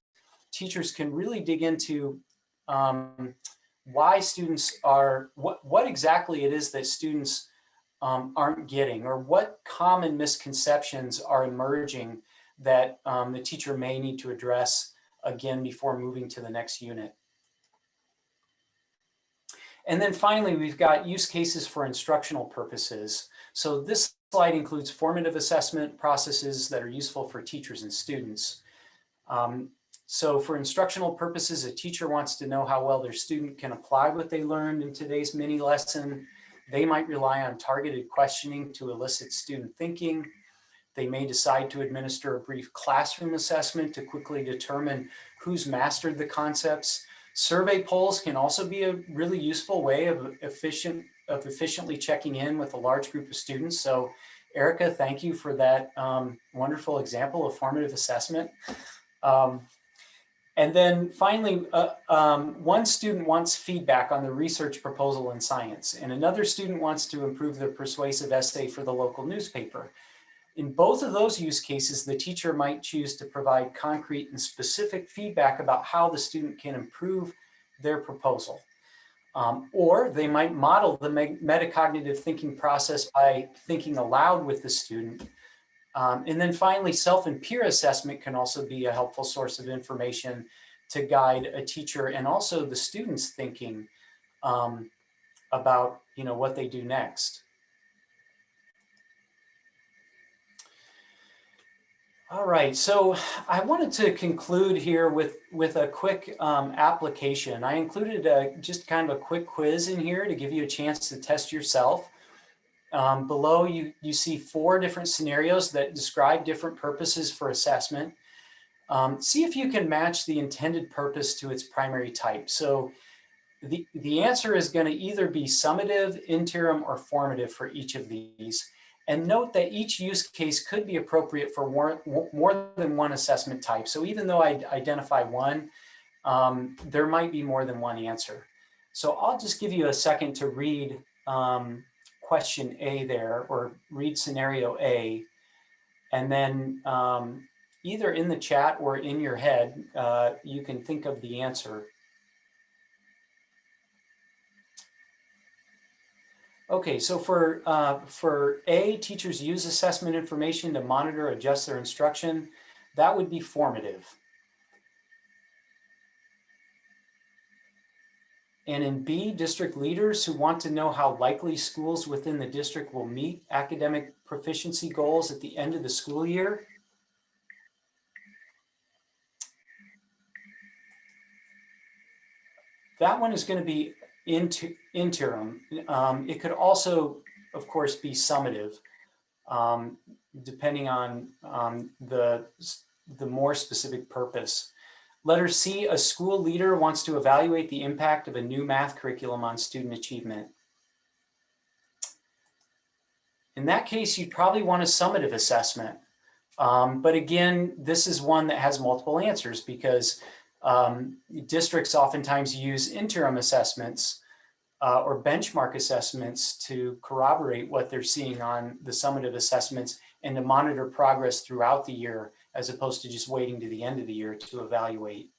teachers can really dig into why students are, what exactly it is that students aren't getting, or what common misconceptions are emerging that the teacher may need to address again before moving to the next unit. And then finally, we've got use cases for instructional purposes. So this slide includes formative assessment processes that are useful for teachers and students. So for instructional purposes, a teacher wants to know how well their student can apply what they learned in today's mini lesson. They might rely on targeted questioning to elicit student thinking. They may decide to administer a brief classroom assessment to quickly determine who's mastered the concepts. Survey polls can also be a really useful way of efficiently checking in with a large group of students. So Erica, thank you for that wonderful example of formative assessment. And then finally, one student wants feedback on the research proposal in science, and another student wants to improve their persuasive essay for the local newspaper. In both of those use cases, the teacher might choose to provide concrete and specific feedback about how the student can improve their proposal. Or they might model the metacognitive thinking process by thinking aloud with the student. And then finally, self and peer assessment can also be a helpful source of information to guide a teacher and also the students thinking about what they do next. All right, so I wanted to conclude here with a quick application. I included just kind of a quick quiz in here to give you a chance to test yourself. Below you see 4 different scenarios that describe different purposes for assessment. See if you can match the intended purpose to its primary type. So the answer is going to either be summative, interim, or formative for each of these. And note that each use case could be appropriate for more than one assessment type. So even though I identify one, there might be more than one answer. So I'll just give you a second to read question A there, or read scenario A, and then either in the chat or in your head, you can think of the answer. Okay, so for A, teachers use assessment information to monitor, adjust their instruction. That would be formative. And in B, district leaders who want to know how likely schools within the district will meet academic proficiency goals at the end of the school year. That one is going to be interim. It could also, of course, be summative, depending on the more specific purpose. Letter C, a school leader wants to evaluate the impact of a new math curriculum on student achievement. In that case, you'd probably want a summative assessment. But again, this is one that has multiple answers because districts oftentimes use interim assessments or benchmark assessments to corroborate what they're seeing on the summative assessments and to monitor progress throughout the year, as opposed to just waiting to the end of the year to evaluate.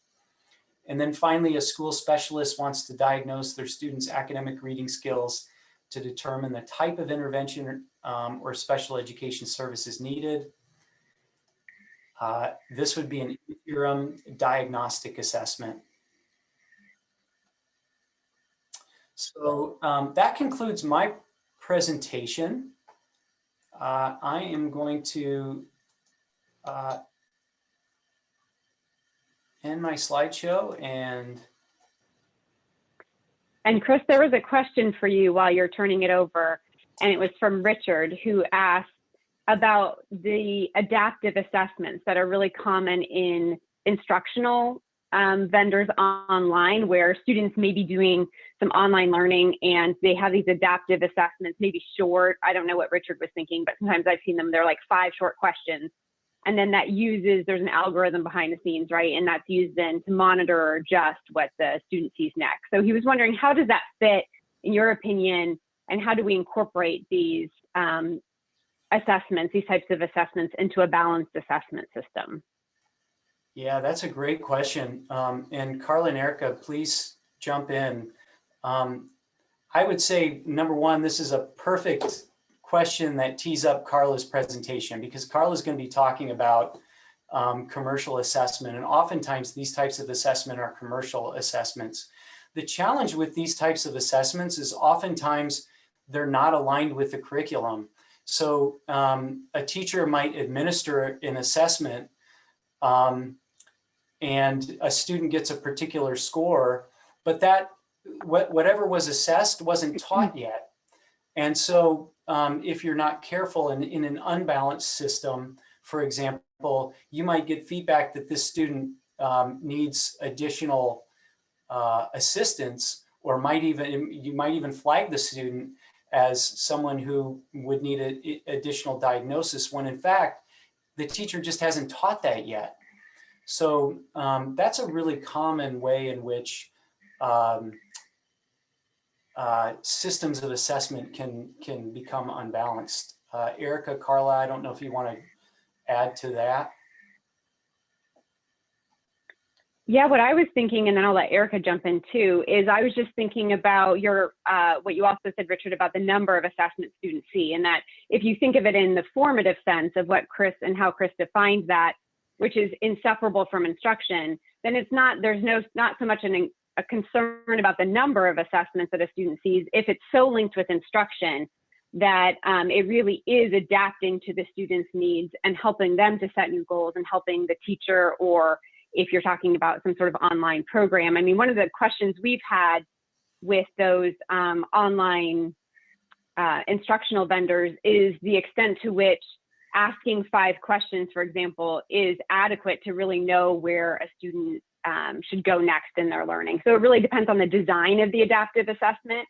And then finally, a school specialist wants to diagnose their students' academic reading skills to determine the type of intervention or special education services needed. This would be an interim diagnostic assessment. So that concludes my presentation. I am going to end my slideshow and Chris, there was a question for you while you're turning it over, and it was from Richard, who asked about the adaptive assessments that are really common in instructional vendors online, where students may be doing some online learning and they have these adaptive assessments, maybe short. I don't know what Richard was thinking, but sometimes I've seen them, they're like 5 short questions. And then that there's an algorithm behind the scenes, right? And that's used then to monitor or adjust what the student sees next. So he was wondering, how does that fit in your opinion? And how do we incorporate these assessments, these types of assessments, into a balanced assessment system? Yeah, that's a great question. And Carla and Erica, please jump in. I would say, number one, this is a perfect question that tees up Carla's presentation, because Carla's going to be talking about commercial assessment, and oftentimes these types of assessment are commercial assessments. The challenge with these types of assessments is oftentimes they're not aligned with the curriculum. So a teacher might administer an assessment and a student gets a particular score, but that whatever was assessed wasn't taught yet. And so if you're not careful in an unbalanced system, for example, you might get feedback that this student needs additional assistance, or you might even flag the student as someone who would need additional diagnosis, when in fact, the teacher just hasn't taught that yet. So that's a really common way in which systems of assessment can become unbalanced. Erica, Carla, I don't know if you want to add to that. Yeah, what I was thinking, and then I'll let Erica jump in too, is I was just thinking about your what you also said, Richard, about the number of assessments students see, and that if you think of it in the formative sense of what Chris and how Chris defines that, which is inseparable from instruction, then it's not, there's not so much a concern about the number of assessments that a student sees if it's so linked with instruction that it really is adapting to the student's needs and helping them to set new goals and helping the teacher, or if you're talking about some sort of online program. I mean, one of the questions we've had with those online instructional vendors is the extent to which asking 5 questions, for example, is adequate to really know where a student should go next in their learning. So it really depends on the design of the adaptive assessment.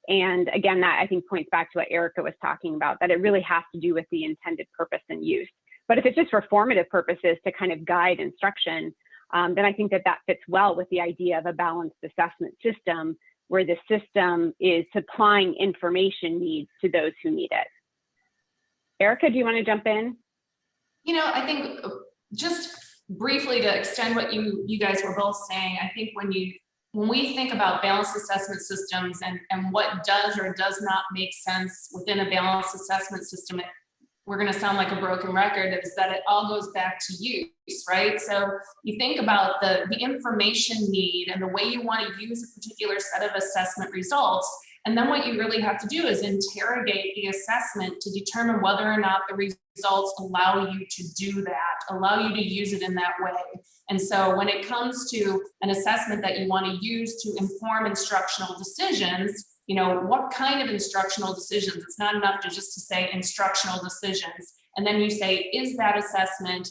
And again, that I think points back to what Erica was talking about, that it really has to do with the intended purpose and use. But if it's just for formative purposes to kind of guide instruction, then I think that that fits well with the idea of a balanced assessment system, where the system is supplying information needs to those who need it. Erica, do you want to jump in? You know, I think just briefly to extend what you guys were both saying, I think when we think about balanced assessment systems and what does or does not make sense within a balanced assessment system, we're going to sound like a broken record, is that it all goes back to use, right? So you think about the information need and the way you want to use a particular set of assessment results. And then what you really have to do is interrogate the assessment to determine whether or not the results allow you to do that, allow you to use it in that way. And so when it comes to an assessment that you want to use to inform instructional decisions, you know, what kind of instructional decisions? It's not enough to just to say instructional decisions. And then you say, is that assessment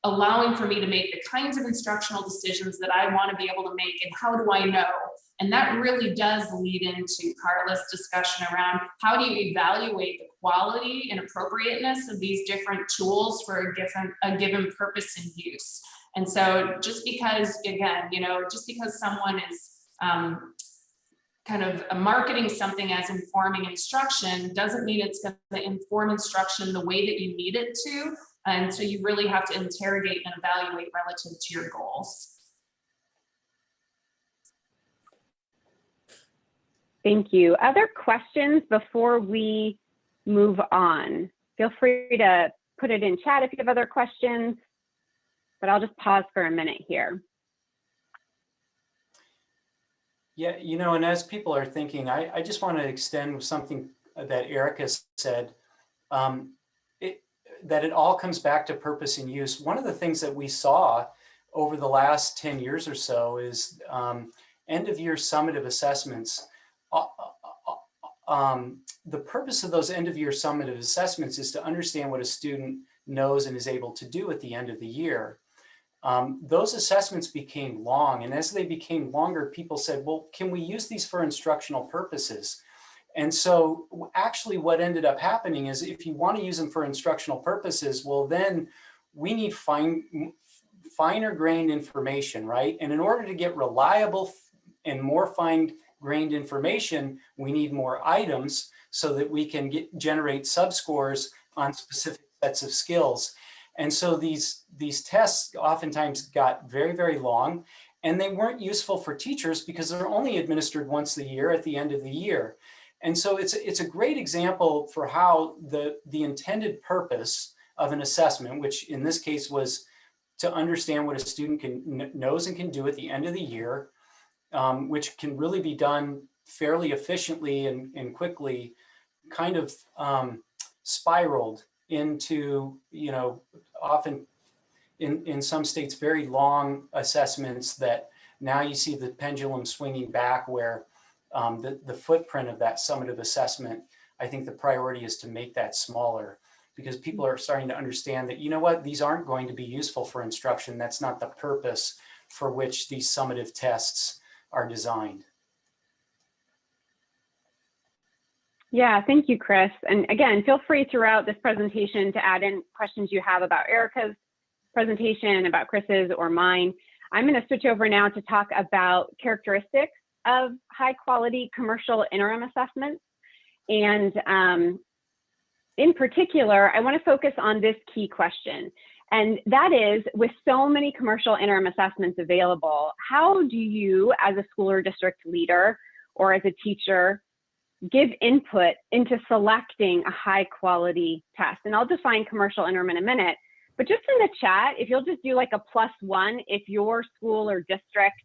allowing for me to make the kinds of instructional decisions that I want to be able to make, and how do I know? And that really does lead into Carla's discussion around how do you evaluate the quality and appropriateness of these different tools for a given purpose and use. And so just because, again, you know, just because someone is kind of marketing something as informing instruction doesn't mean it's going to inform instruction the way that you need it to. And so you really have to interrogate and evaluate relative to your goals. Thank you. Other questions before we move on? Feel free to put it in chat if you have other questions, but I'll just pause for a minute here. Yeah, you know, and as people are thinking, I just want to extend something that Erica said, that it all comes back to purpose and use. One of the things that we saw over the last 10 years or so is end of year summative assessments. The purpose of those end of year summative assessments is to understand what a student knows and is able to do at the end of the year. Those assessments became long, and as they became longer, people said, well, can we use these for instructional purposes? And so actually what ended up happening is, if you want to use them for instructional purposes, well, then we need finer grained information, right? And in order to get reliable and more fine-grained information, we need more items so that we can generate subscores on specific sets of skills. And so these tests oftentimes got very, very long, and they weren't useful for teachers because they're only administered once a year at the end of the year. And so it's a great example for how the intended purpose of an assessment, which in this case was to understand what a student knows and can do at the end of the year, which can really be done fairly efficiently and quickly, kind of spiraled into, you know, often in some states, very long assessments that now you see the pendulum swinging back, where the footprint of that summative assessment, I think the priority is to make that smaller, because people are starting to understand that, you know what, these aren't going to be useful for instruction. That's not the purpose for which these summative tests are designed. Yeah, thank you, Chris. And again, feel free throughout this presentation to add in questions you have about Erica's presentation, about Chris's or mine. I'm going to switch over now to talk about characteristics of high quality commercial interim assessments. And in particular, I want to focus on this key question. And that is, with so many commercial interim assessments available, how do you, as a school or district leader or as a teacher, give input into selecting a high quality test? And I'll define commercial interim in a minute, but just in the chat, if you'll just do like a +1 if your school or district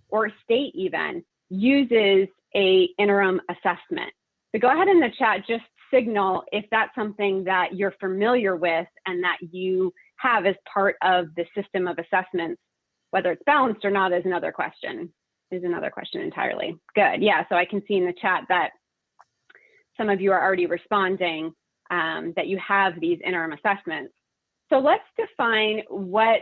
or state even uses a interim assessment. So go ahead in the chat, just signal if that's something that you're familiar with and that you have as part of the system of assessments. Whether it's balanced or not is another question entirely. Good, yeah, so I can see in the chat that some of you are already responding that you have these interim assessments. So let's define what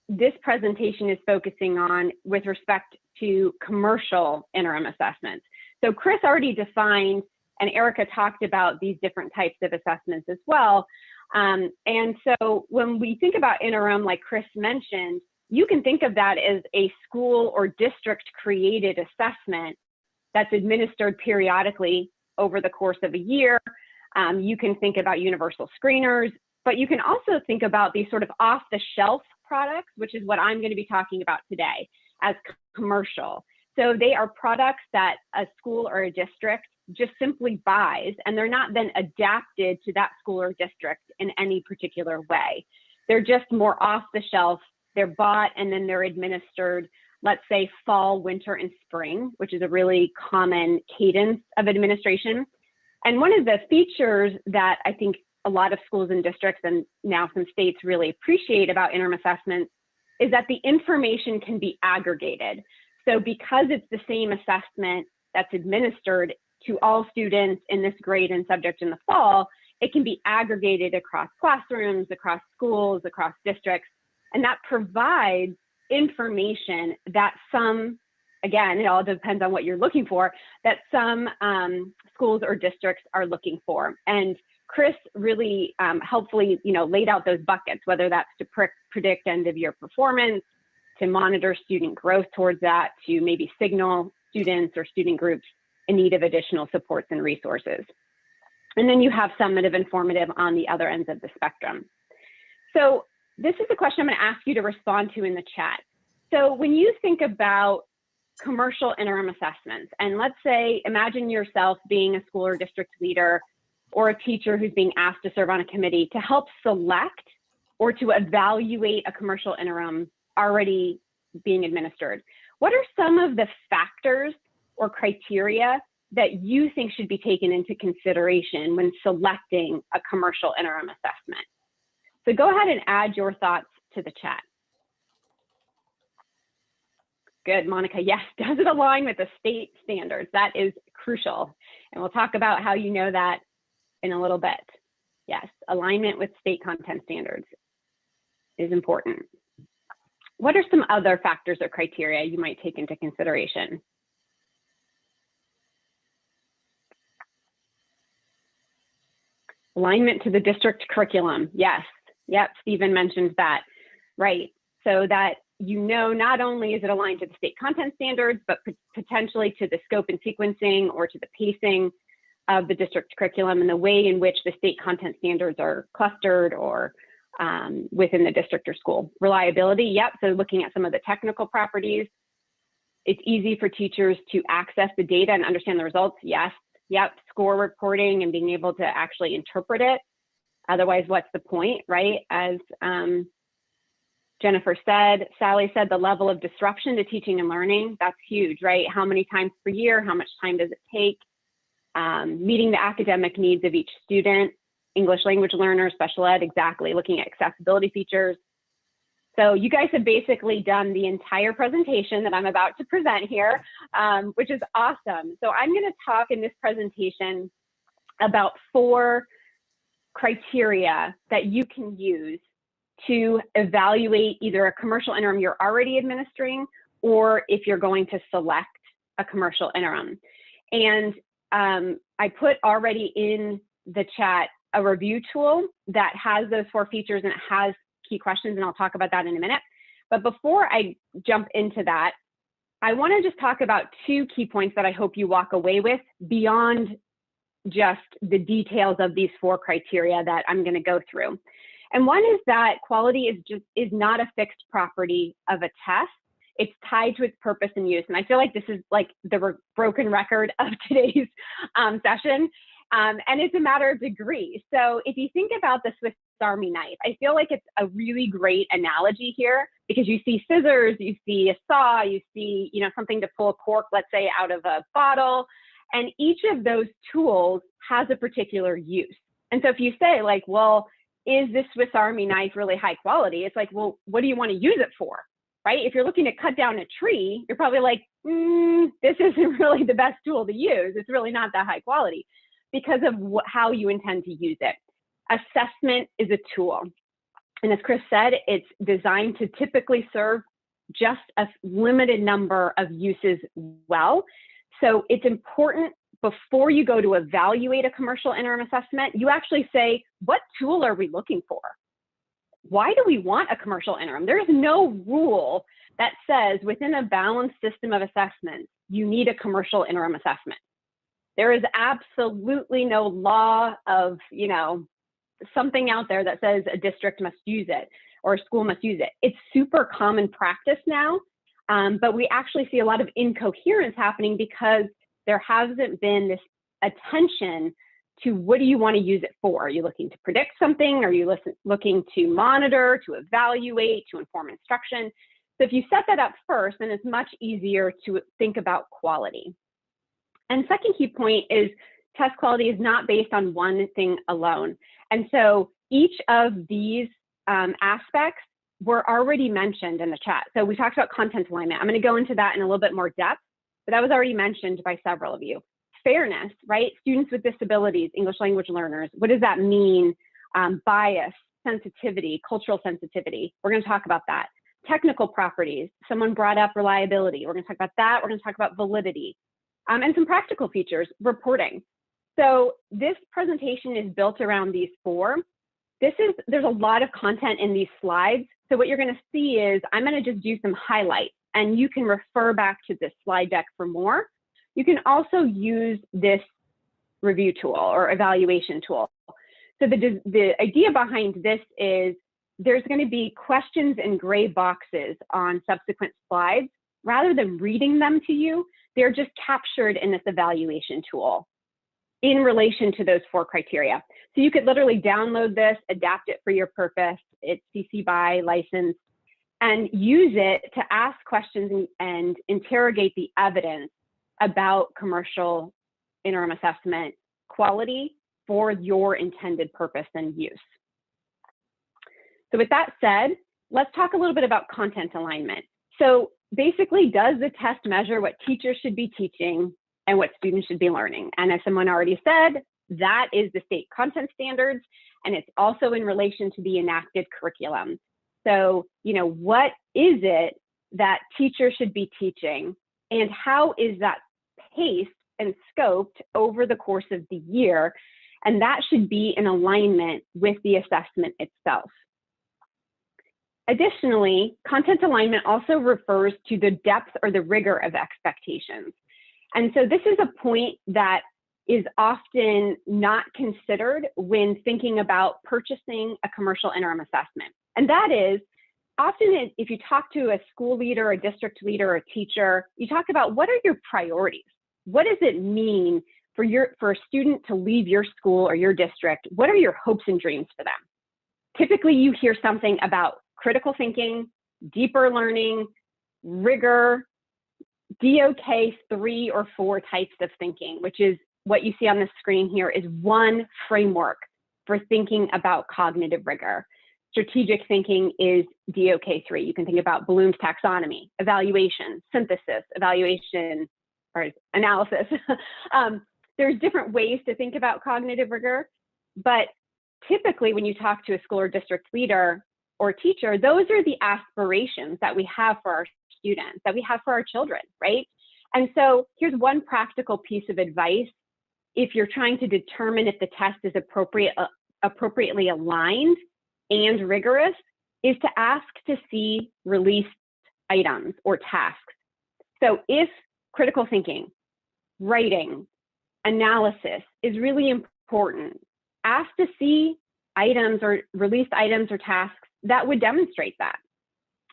this presentation is focusing on with respect to commercial interim assessments. So Chris already defined, and Erica talked about these different types of assessments as well. And so when we think about interim, like Chris mentioned, you can think of that as a school or district created assessment that's administered periodically over the course of a year. You can think about universal screeners, but you can also think about these sort of off-the-shelf products, which is what I'm going to be talking about today, as commercial. So they are products that a school or a district just simply buys, and they're not then adapted to that school or district in any particular way. They're just more off the shelf. They're bought and then they're administered, let's say fall, winter, and spring, which is a really common cadence of administration. And one of the features that I think a lot of schools and districts and now some states really appreciate about interim assessments is that the information can be aggregated. So because it's the same assessment that's administered to all students in this grade and subject in the fall, it can be aggregated across classrooms, across schools, across districts, and that provides information that some, again, it all depends on what you're looking for, that some schools or districts are looking for. And Chris really helpfully, laid out those buckets, whether that's to predict end of year performance, to monitor student growth towards that, to maybe signal students or student groups in need of additional supports and resources. And then you have summative and formative on the other ends of the spectrum. So this is a question I'm going to ask you to respond to in the chat. So when you think about commercial interim assessments, and let's say, imagine yourself being a school or district leader or a teacher who's being asked to serve on a committee to help select or to evaluate a commercial interim already being administered. What are some of the factors or criteria that you think should be taken into consideration when selecting a commercial interim assessment? So go ahead and add your thoughts to the chat. Good, Monica. Yes, does it align with the state standards? That is crucial. And we'll talk about how you know that in a little bit. Yes, alignment with state content standards is important. What are some other factors or criteria you might take into consideration? Alignment to the district curriculum. Yes. Yep. Stephen mentioned that. Right. So that not only is it aligned to the state content standards, but potentially to the scope and sequencing or to the pacing of the district curriculum and the way in which the state content standards are clustered or within the district or school. Reliability. Yep. So looking at some of the technical properties. It's easy for teachers to access the data and understand the results. Yes. Yep, score reporting and being able to actually interpret it. Otherwise, what's the point, right? As Jennifer said, Sally said, the level of disruption to teaching and learning, that's huge, right? How many times per year? How much time does it take? Meeting the academic needs of each student, English language learner, special ed, exactly, looking at accessibility features. So you guys have basically done the entire presentation that I'm about to present here, which is awesome. So I'm going to talk in this presentation about 4 criteria that you can use to evaluate either a commercial interim you're already administering, or if you're going to select a commercial interim. And I put already in the chat a review tool that has those 4 features and it has key questions, and I'll talk about that in a minute. But before I jump into that, I want to just talk about 2 key points that I hope you walk away with beyond just the details of these 4 criteria that I'm going to go through. And one is that quality is not a fixed property of a test. It's tied to its purpose and use. And I feel like this is like the broken record of today's session. And it's a matter of degree. So if you think about the Swiss Army knife, I feel like it's a really great analogy here, because you see scissors, you see a saw, you see, you know, something to pull a cork, let's say, out of a bottle. And each of those tools has a particular use. And so if you say like, well, is this Swiss Army knife really high quality? It's like, well, what do you want to use it for? Right? If you're looking to cut down a tree, you're probably like, this isn't really the best tool to use. It's really not that high quality because of how you intend to use it. Assessment is a tool. And as Chris said, it's designed to typically serve just a limited number of uses well. So it's important before you go to evaluate a commercial interim assessment, you actually say, what tool are we looking for? Why do we want a commercial interim? There's no rule that says within a balanced system of assessments, you need a commercial interim assessment. There is absolutely no law of, you know, something out there that says a district must use it or a school must use it. It's super common practice now, but we actually see a lot of incoherence happening because there hasn't been this attention to what do you want to use it for? Are you looking to predict something? Are you looking to monitor, to evaluate, to inform instruction? So if you set that up first, then it's much easier to think about quality. And second key point is test quality is not based on one thing alone. And so each of these aspects were already mentioned in the chat. So we talked about content alignment. I'm going to go into that in a little bit more depth, but that was already mentioned by several of you. Fairness, right? Students with disabilities, English language learners, what does that mean? Bias, sensitivity, cultural sensitivity. We're going to talk about that. Technical properties. Someone brought up reliability. We're going to talk about that. We're going to talk about validity. And some practical features, reporting. So this presentation is built around these 4. There's a lot of content in these slides. So what you're going to see is I'm going to just do some highlights, and you can refer back to this slide deck for more. You can also use this review tool or evaluation tool. So the idea behind this is there's going to be questions in gray boxes on subsequent slides. Rather than reading them to you, they're just captured in this evaluation tool in relation to those 4 criteria. So you could literally download this, adapt it for your purpose. It's CC BY licensed, and use it to ask questions and interrogate the evidence about commercial interim assessment quality for your intended purpose and use. So with that said, let's talk a little bit about content alignment. So basically, does the test measure what teachers should be teaching and what students should be learning? And as someone already said, that is the state content standards, and it's also in relation to the enacted curriculum. So, you know, what is it that teachers should be teaching, and how is that paced and scoped over the course of the year? And that should be in alignment with the assessment itself. Additionally, content alignment also refers to the depth or the rigor of expectations. And so this is a point that is often not considered when thinking about purchasing a commercial interim assessment. And that is, often if you talk to a school leader, a district leader, or a teacher, you talk about what are your priorities? What does it mean for a student to leave your school or your district? What are your hopes and dreams for them? Typically, you hear something about critical thinking, deeper learning, rigor, DOK 3 or 4 types of thinking, which is what you see on the screen here is one framework for thinking about cognitive rigor. Strategic thinking is DOK 3. You can think about Bloom's taxonomy, evaluation, synthesis, evaluation, or analysis. There's different ways to think about cognitive rigor, but typically when you talk to a school or district leader or teacher, those are the aspirations that we have for our students, that we have for our children, right? And so here's one practical piece of advice if you're trying to determine if the test is appropriately aligned and rigorous, is to ask to see released items or tasks. So if critical thinking, writing, analysis is really important, ask to see items or released items or tasks that would demonstrate that.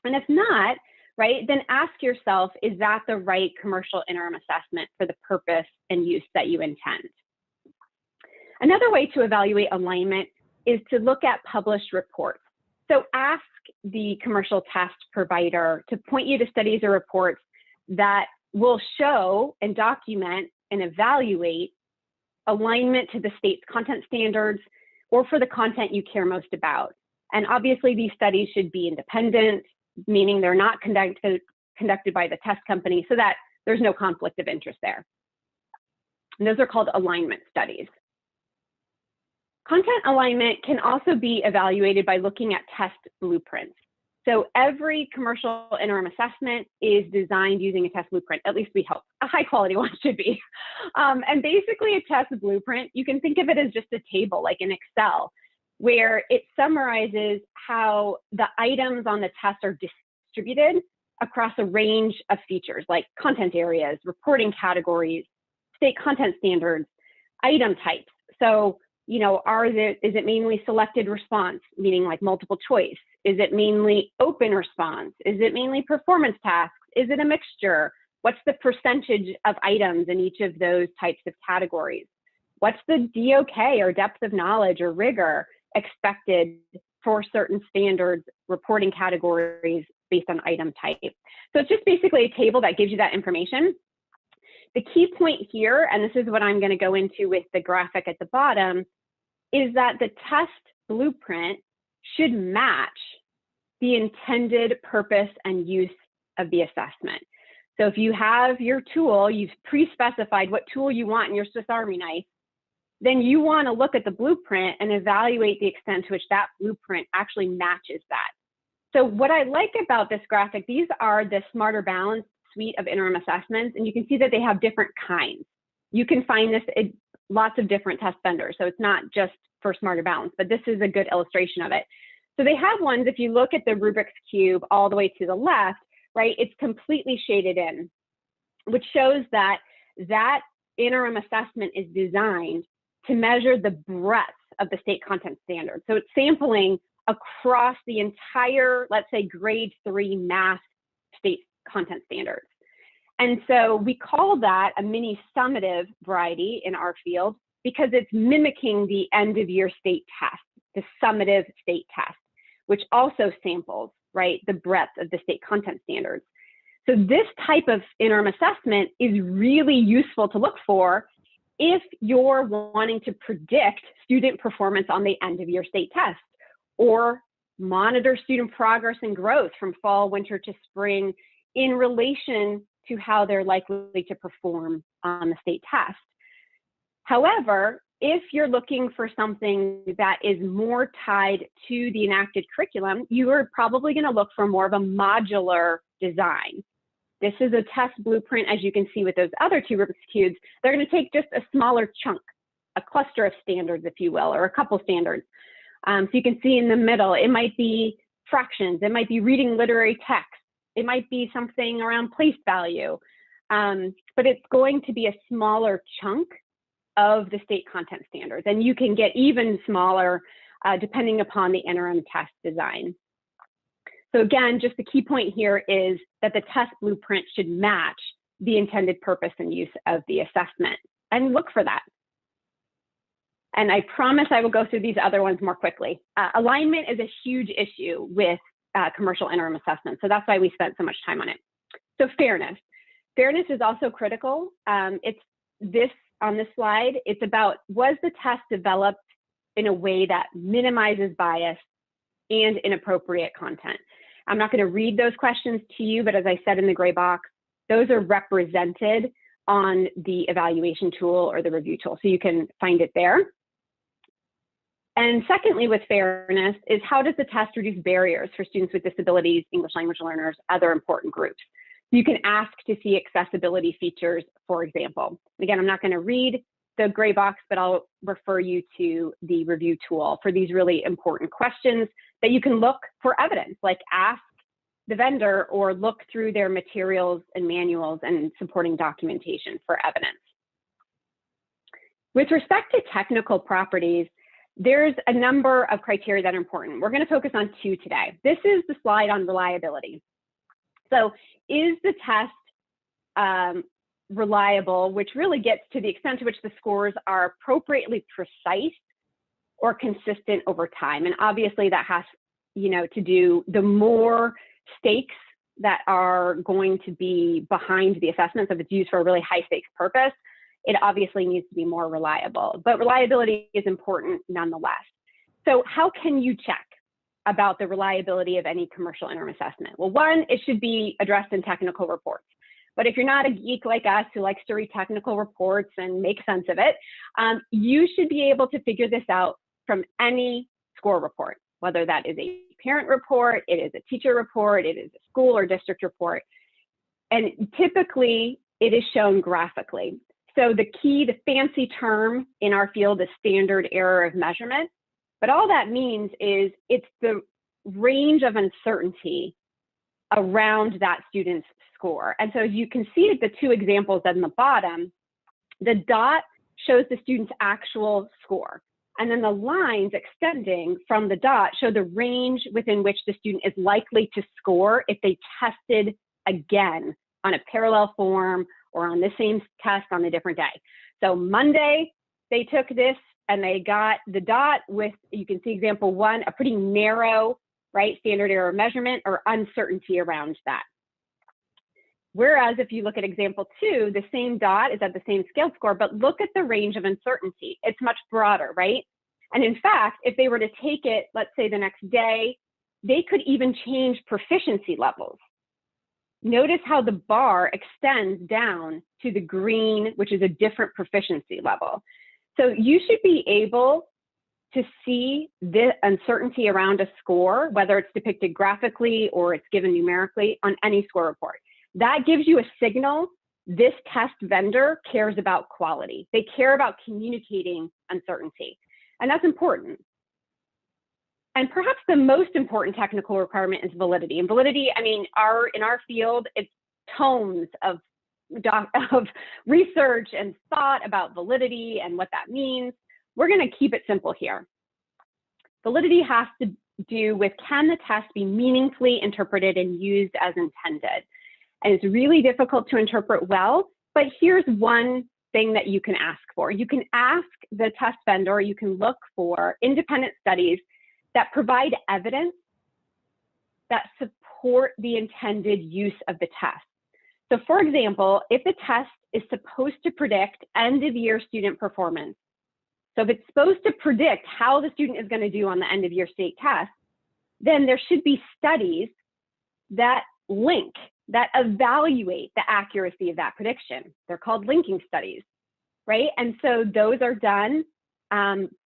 And if not, right, then ask yourself, is that the right commercial interim assessment for the purpose and use that you intend? Another way to evaluate alignment is to look at published reports. So ask the commercial test provider to point you to studies or reports that will show and document and evaluate alignment to the state's content standards or for the content you care most about. And obviously these studies should be independent, meaning they're not conducted by the test company, so that there's no conflict of interest there. And those are called alignment studies. Content alignment can also be evaluated by looking at test blueprints. So every commercial interim assessment is designed using a test blueprint, at least we hope. A high quality one should be. And basically a test blueprint, you can think of it as just a table like in Excel, where it summarizes how the items on the test are distributed across a range of features like content areas, reporting categories, state content standards, item types. So, you know, is it mainly selected response, meaning like multiple choice? Is it mainly open response? Is it mainly performance tasks? Is it a mixture? What's the percentage of items in each of those types of categories? What's the DOK or depth of knowledge or rigor expected for certain standards reporting categories based on item type? So it's just basically a table that gives you that information. The key point here, and this is what I'm going to go into with the graphic at the bottom, is that the test blueprint should match the intended purpose and use of the assessment. So if you have your tool, you've pre-specified what tool you want in your Swiss Army knife, then you want to look at the blueprint and evaluate the extent to which that blueprint actually matches that. So what I like about this graphic, these are the Smarter Balanced suite of interim assessments, and you can see that they have different kinds. You can find this in lots of different test vendors, so it's not just for Smarter Balanced, but this is a good illustration of it. So they have ones, if you look at the Rubik's Cube all the way to the left, right, it's completely shaded in, which shows that that interim assessment is designed to measure the breadth of the state content standard. So it's sampling across the entire, let's say, grade 3 math state content standards. And so we call that a mini summative variety in our field because it's mimicking the end of year state test, the summative state test, which also samples, right, the breadth of the state content standards. So this type of interim assessment is really useful to look for if you're wanting to predict student performance on the end of year state test or monitor student progress and growth from fall, winter to spring in relation to how they're likely to perform on the state test. However, if you're looking for something that is more tied to the enacted curriculum, you are probably going to look for more of a modular design. This is a test blueprint, as you can see with those other two Rubik's Cubes. They're going to take just a smaller chunk, a cluster of standards, if you will, or a couple standards. So you can see in the middle, it might be fractions, it might be reading literary text, it might be something around place value, but it's going to be a smaller chunk of the state content standards. And you can get even smaller depending upon the interim test design. So again, just the key point here is that the test blueprint should match the intended purpose and use of the assessment, and look for that. And I promise I will go through these other ones more quickly. Alignment is a huge issue with commercial interim assessment, so that's why we spent so much time on it. So fairness. Fairness is also critical. It's this on this slide, it's about, was the test developed in a way that minimizes bias and inappropriate content? I'm not going to read those questions to you, but as I said in the gray box, those are represented on the evaluation tool or the review tool, so you can find it there. And secondly, with fairness, is how does the test reduce barriers for students with disabilities, English language learners, other important groups? You can ask to see accessibility features, for example. Again, I'm not going to read the gray box, but I'll refer you to the review tool for these really important questions that you can look for evidence, like ask the vendor or look through their materials and manuals and supporting documentation for evidence. With respect to technical properties, there's a number of criteria that are important. We're going to focus on 2 today. This is the slide on reliability. So is the test reliable, which really gets to the extent to which the scores are appropriately precise or consistent over time. And obviously that has, to do, the more stakes that are going to be behind the assessment, so if it's used for a really high stakes purpose, it obviously needs to be more reliable, but reliability is important nonetheless. So how can you check about the reliability of any commercial interim assessment? Well, one, it should be addressed in technical reports. But if you're not a geek like us who likes to read technical reports and make sense of it, you should be able to figure this out from any score report, whether that is a parent report, it is a teacher report, it is a school or district report. And typically it is shown graphically. So the fancy term in our field is standard error of measurement. But all that means is it's the range of uncertainty around that student's score. And so as you can see the 2 examples at the bottom, the dot shows the student's actual score. And then the lines extending from the dot show the range within which the student is likely to score if they tested again on a parallel form or on the same test on a different day. So Monday, they took this and they got the dot with, you can see example 1, a pretty narrow, right, standard error measurement or uncertainty around that. Whereas if you look at example 2, the same dot is at the same scale score, but look at the range of uncertainty. It's much broader, right? And in fact, if they were to take it, let's say the next day, they could even change proficiency levels. Notice how the bar extends down to the green, which is a different proficiency level. So you should be able to see the uncertainty around a score, whether it's depicted graphically or it's given numerically on any score report. That gives you a signal this test vendor cares about quality. They care about communicating uncertainty, and that's important. And perhaps the most important technical requirement is validity. And validity, I mean, in our field, it's tomes of research and thought about validity and what that means. We're going to keep it simple here. Validity has to do with, can the test be meaningfully interpreted and used as intended? And it's really difficult to interpret well, but here's one thing that you can ask for. You can ask the test vendor, you can look for independent studies that provide evidence that support the intended use of the test. So for example, if the test is supposed to predict end-of-year student performance, so if it's supposed to predict how the student is going to do on the end-of-year state test, then there should be studies that link, that evaluate the accuracy of that prediction. They're called linking studies, right? And so those are done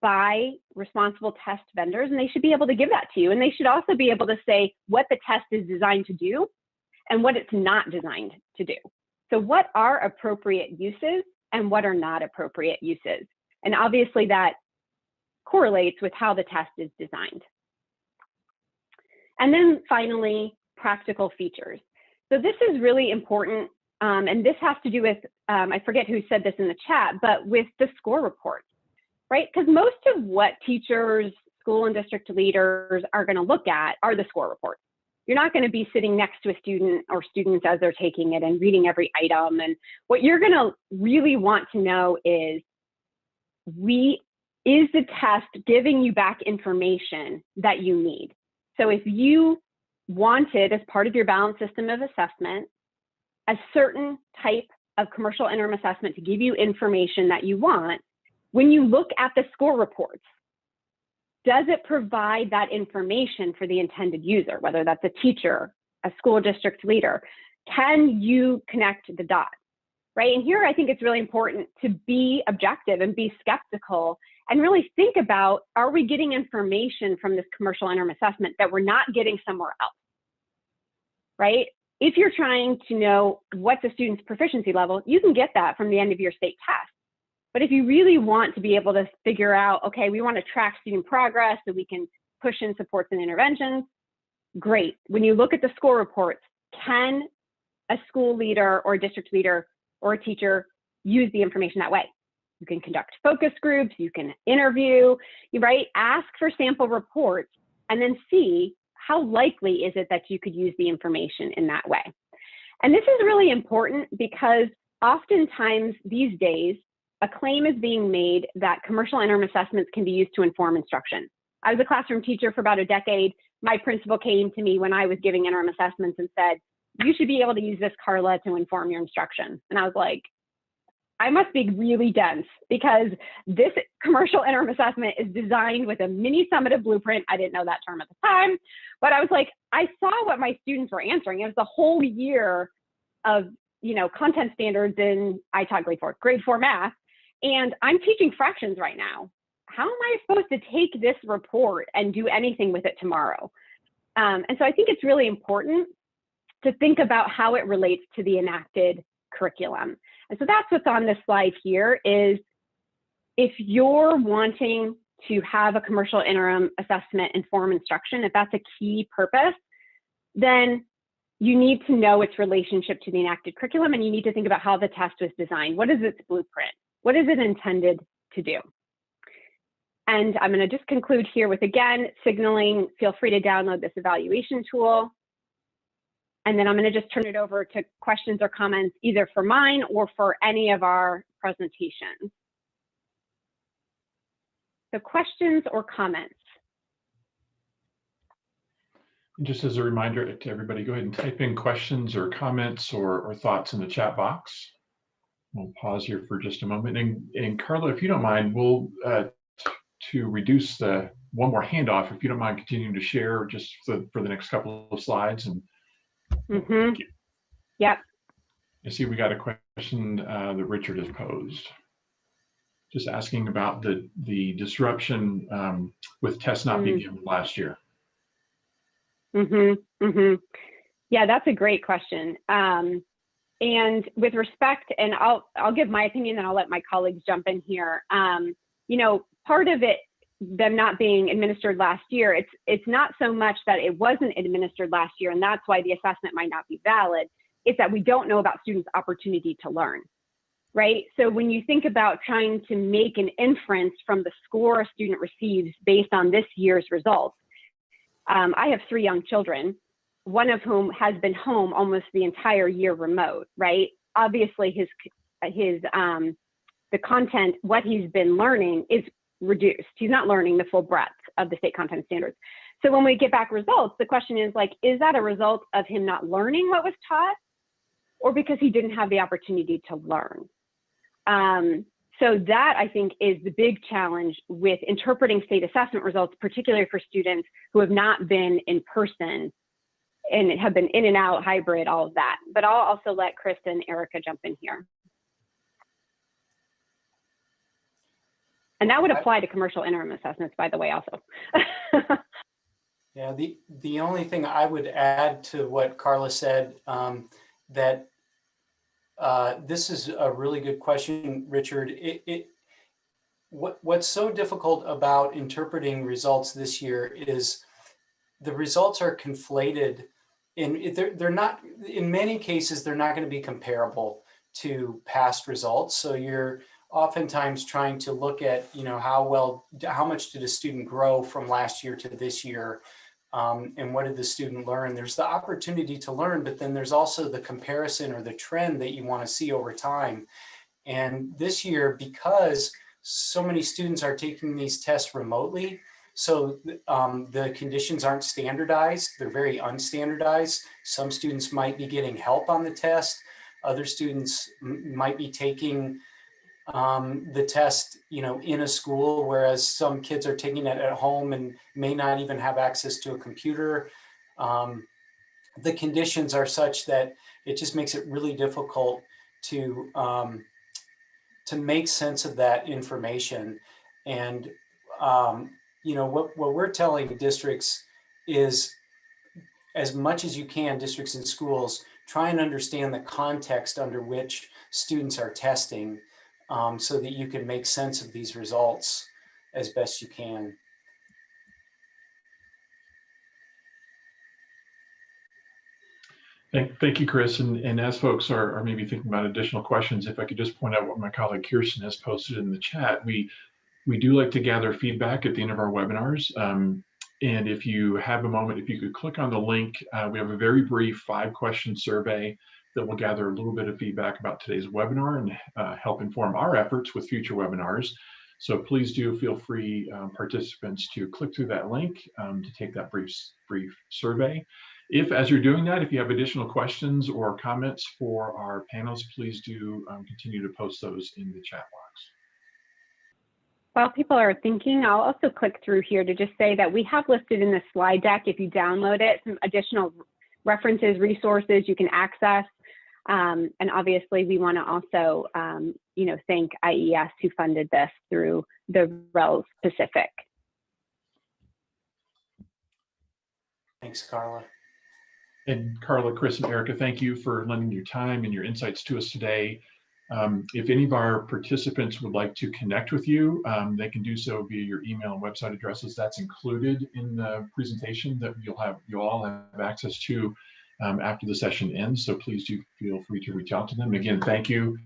by responsible test vendors, and they should be able to give that to you. And they should also be able to say what the test is designed to do and what it's not designed to do. So what are appropriate uses and what are not appropriate uses? And obviously that correlates with how the test is designed. And then finally, practical features. So this is really important, and this has to do with, I forget who said this in the chat, but with the score reports, right? Because most of what teachers, school and district leaders are going to look at are the score reports. You're not going to be sitting next to a student or students as they're taking it and reading every item. And what you're going to really want to know is the test giving you back information that you need? So if you wanted, as part of your balanced system of assessment, a certain type of commercial interim assessment to give you information that you want, when you look at the score reports, does it provide that information for the intended user, whether that's a teacher, a school district leader? Can you connect the dots, right? And here I think it's really important to be objective and be skeptical and really think about, are we getting information from this commercial interim assessment that we're not getting somewhere else, right? If you're trying to know what's a student's proficiency level, you can get that from the end of your state test. But if you really want to be able to figure out, okay, we want to track student progress so we can push in supports and interventions, great. When you look at the score reports, can a school leader or a district leader or a teacher use the information that way? You can conduct focus groups, you can interview, right? Ask for sample reports and then see how likely is it that you could use the information in that way. And this is really important because oftentimes these days, a claim is being made that commercial interim assessments can be used to inform instruction. I was a classroom teacher for about a decade. My principal came to me when I was giving interim assessments and said, you should be able to use this, Carla, to inform your instruction. And I was like, I must be really dense because this commercial interim assessment is designed with a mini summative blueprint. I didn't know that term at the time, but I was like, I saw what my students were answering. It was the whole year of, content standards in, I taught grade 4 math, and I'm teaching fractions right now. How am I supposed to take this report and do anything with it tomorrow? And so I think it's really important to think about how it relates to the enacted curriculum. And so that's what's on this slide here is if you're wanting to have a commercial interim assessment inform instruction, if that's a key purpose, then you need to know its relationship to the enacted curriculum, and you need to think about how the test was designed. What is its blueprint? What is it intended to do? And I'm going to just conclude here with, again, signaling, feel free to download this evaluation tool. And then I'm going to just turn it over to questions or comments, either for mine or for any of our presentations. So questions or comments? Just as a reminder to everybody, go ahead and type in questions or comments or thoughts in the chat box. We'll pause here for just a moment. And Carla, if you don't mind, we'll, to reduce the one more handoff, if you don't mind continuing to share just for the next couple of slides. And Yep. I see we got a question that Richard has posed. Just asking about the disruption with tests not being given last year. Yeah, that's a great question. And with respect, and I'll give my opinion, and I'll let my colleagues jump in here. Part of it, them not being administered last year, it's not so much that it wasn't administered last year, and that's why the assessment might not be valid. It's that we don't know about students' opportunity to learn, right? So when you think about trying to make an inference from the score a student receives based on this year's results, I have 3 young children, one of whom has been home almost the entire year remote, right? Obviously the content, what he's been learning is reduced. He's not learning the full breadth of the state content standards. So when we get back results, the question is like, is that a result of him not learning what was taught or because he didn't have the opportunity to learn? So that, I think, is the big challenge with interpreting state assessment results, particularly for students who have not been in person and have been in and out, hybrid, all of that. But I'll also let Chris and Erica jump in here. And that would apply to commercial interim assessments, by the way, also. Yeah, the only thing I would add to what Carla said, that this is a really good question, Richard. What's so difficult about interpreting results this year is the results are conflated, and they're not, in many cases, they're not going to be comparable to past results. So you're oftentimes trying to look at, how much did a student grow from last year to this year, and what did the student learn? There's the opportunity to learn, but then there's also the comparison or the trend that you want to see over time. And this year, because so many students are taking these tests remotely, so the conditions aren't standardized, they're very unstandardized. Some students might be getting help on the test. Other students might be taking the test, in a school, whereas some kids are taking it at home and may not even have access to a computer. The conditions are such that it just makes it really difficult to make sense of that information. And what we're telling districts is, as much as you can, districts and schools, try and understand the context under which students are testing. so that you can make sense of these results as best you can. Thank you, Chris. And as folks are maybe thinking about additional questions, if I could just point out what my colleague Kirsten has posted in the chat. We do like to gather feedback at the end of our webinars. And if you have a moment, if you could click on the link, we have a very brief 5-question survey that will gather a little bit of feedback about today's webinar and help inform our efforts with future webinars. So please do feel free, participants, to click through that link to take that brief survey. If, as you're doing that, if you have additional questions or comments for our panelists, please do continue to post those in the chat box. While people are thinking, I'll also click through here to just say that we have listed in the slide deck, if you download it, some additional references, resources you can access. And obviously, we want to also, thank IES who funded this through the REL Pacific. Thanks, Carla. And Carla, Chris, and Erica, thank you for lending your time and your insights to us today. If any of our participants would like to connect with you, they can do so via your email and website addresses. That's included in the presentation that you'll all have access to after the session ends. So please do feel free to reach out to them. Again, thank you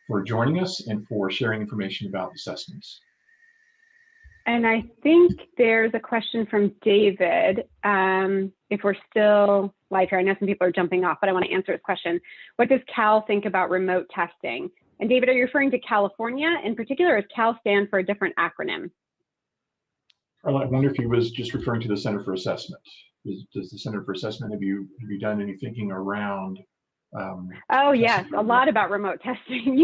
for joining us and for sharing information about assessments. And I think there's a question from David. If we're still live here, I know some people are jumping off, but I want to answer his question. What does Cal think about remote testing? And David, are you referring to California in particular, or does Cal stand for a different acronym? Carla, I wonder if he was just referring to the Center for Assessment. Does the Center for Assessment, have you done any thinking around? Oh yes, a lot about remote testing.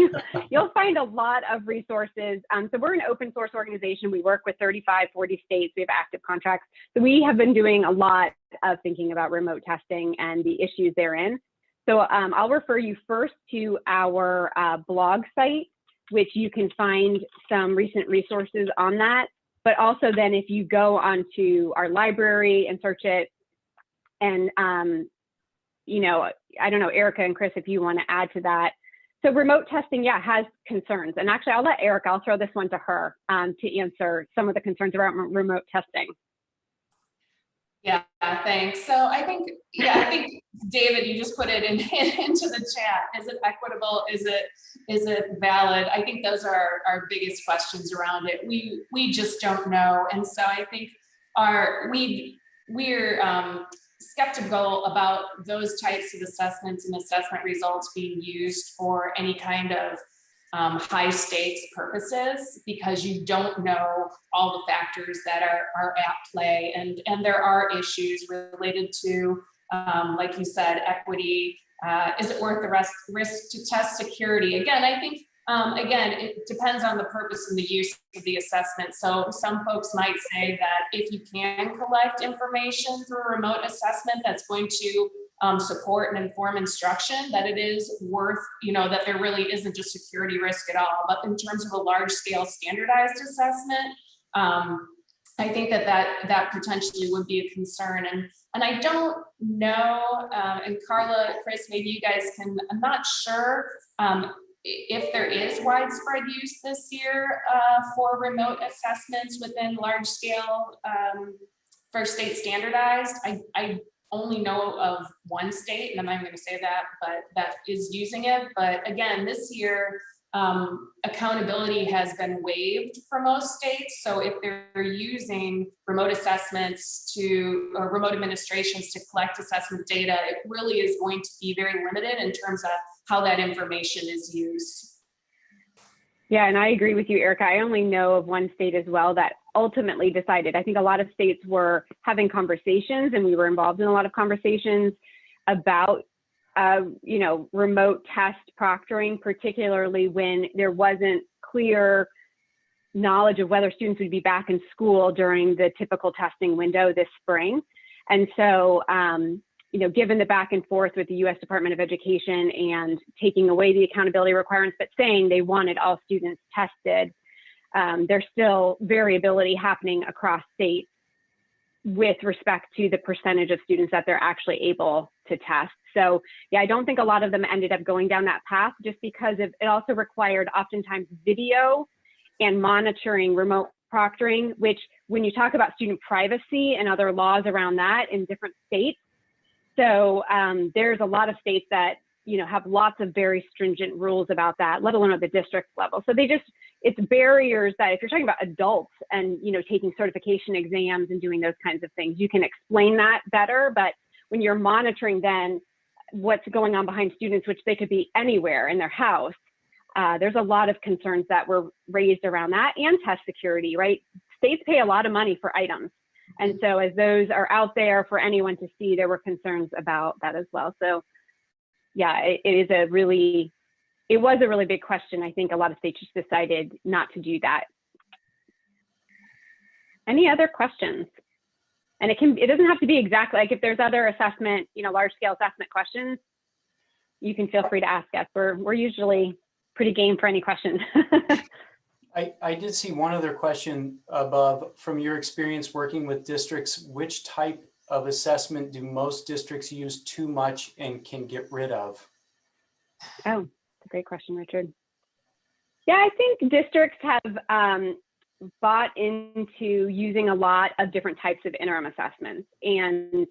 You'll find a lot of resources. So we're an open source organization. We work with 35, 40 states. We have active contracts. So we have been doing a lot of thinking about remote testing and the issues therein. So I'll refer you first to our blog site, which you can find some recent resources on that. But also then if you go onto our library and search it, and I don't know, Erica and Chris, if you want to add to that. So remote testing, yeah, has concerns. And actually, I'll let Erica, I'll throw this one to her to answer some of the concerns around remote testing. Yeah, thanks. So I think, David, you just put it into the chat. Is it equitable? Is it valid? I think those are our biggest questions around it. We just don't know. And so I think we're skeptical about those types of assessments and assessment results being used for any kind of high stakes purposes, because you don't know all the factors that are at play, and there are issues related to, like you said, equity. Is it worth the risk to test security? Again, I think it depends on the purpose and the use of the assessment. So some folks might say that if you can collect information through a remote assessment that's going to support and inform instruction, that it is worth, that there really isn't a security risk at all. But in terms of a large scale standardized assessment, I think that potentially would be a concern. And I don't know, and Carla, Chris, maybe you guys can, I'm not sure if there is widespread use this year for remote assessments within large scale for state standardized. I only know of one state, and I'm not going to say that, but that is using it. But again, this year, accountability has been waived for most states. So if they're using remote assessments or remote administrations to collect assessment data, it really is going to be very limited in terms of how that information is used. Yeah, and I agree with you, Erica. I only know of one state as well that ultimately decided. I think a lot of states were having conversations, and we were involved in a lot of conversations about remote test proctoring, particularly when there wasn't clear knowledge of whether students would be back in school during the typical testing window this spring. And so, given the back and forth with the U.S. Department of Education and taking away the accountability requirements, but saying they wanted all students tested, there's still variability happening across states with respect to the percentage of students that they're actually able to test. So yeah, I don't think a lot of them ended up going down that path just because it also required oftentimes video and monitoring, remote proctoring, which when you talk about student privacy and other laws around that in different states. So there's a lot of states that, have lots of very stringent rules about that, let alone at the district level. So it's barriers that if you're talking about adults and, taking certification exams and doing those kinds of things, you can explain that better. But when you're monitoring then what's going on behind students, which they could be anywhere in their house, there's a lot of concerns that were raised around that, and test security, right? States pay a lot of money for items. And so as those are out there for anyone to see, there were concerns about that as well. So yeah, it was a really big question. I think a lot of states just decided not to do that. Any other questions? And it doesn't have to be exactly, like if there's other assessment, large scale assessment questions, you can feel free to ask us. We're usually pretty game for any questions. I did see one other question above. From your experience working with districts, which type of assessment do most districts use too much and can get rid of? Oh, that's a great question, Richard. Yeah, I think districts have bought into using a lot of different types of interim assessments. And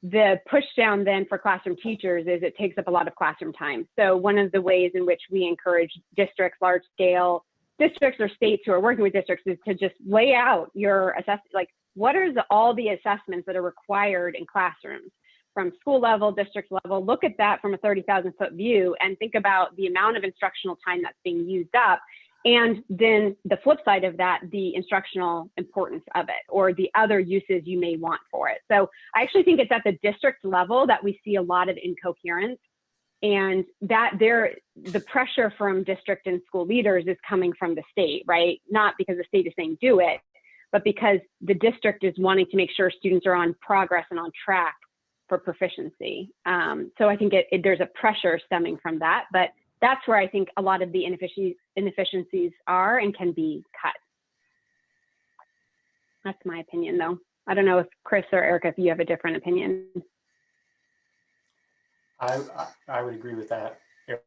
the push down then for classroom teachers is it takes up a lot of classroom time. So one of the ways in which we encourage districts, large scale districts or states who are working with districts, is to just lay out your assessment, like what are all the assessments that are required in classrooms from school level, district level. Look at that from a 30,000 foot view and think about the amount of instructional time that's being used up. And then the flip side of that, the instructional importance of it or the other uses you may want for it. So I actually think it's at the district level that we see a lot of incoherence, and that the pressure from district and school leaders is coming from the state, right? Not because the state is saying do it, but because the district is wanting to make sure students are on progress and on track for proficiency. So I think there's a pressure stemming from that, but that's where I think a lot of the inefficiencies are and can be cut. That's my opinion though. I don't know if Chris or Erica, if you have a different opinion. I would agree with that.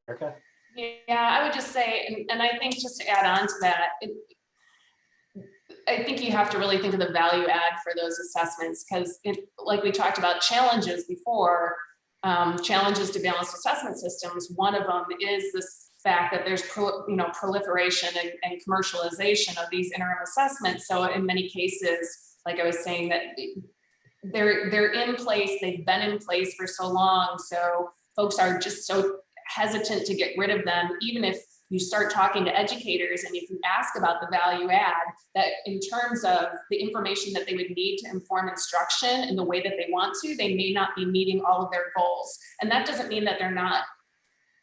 Erica? Yeah, I would just say, and I think just to add on to that, I think you have to really think of the value add for those assessments, because like we talked about challenges before, challenges to balanced assessment systems. One of them is this fact that there's proliferation and commercialization of these interim assessments. So in many cases, like I was saying, that they're in place, they've been in place for so long, so folks are just so hesitant to get rid of them. Even if you start talking to educators and if you ask about the value add, that in terms of the information that they would need to inform instruction in the way that they want to, they may not be meeting all of their goals. And that doesn't mean that they're not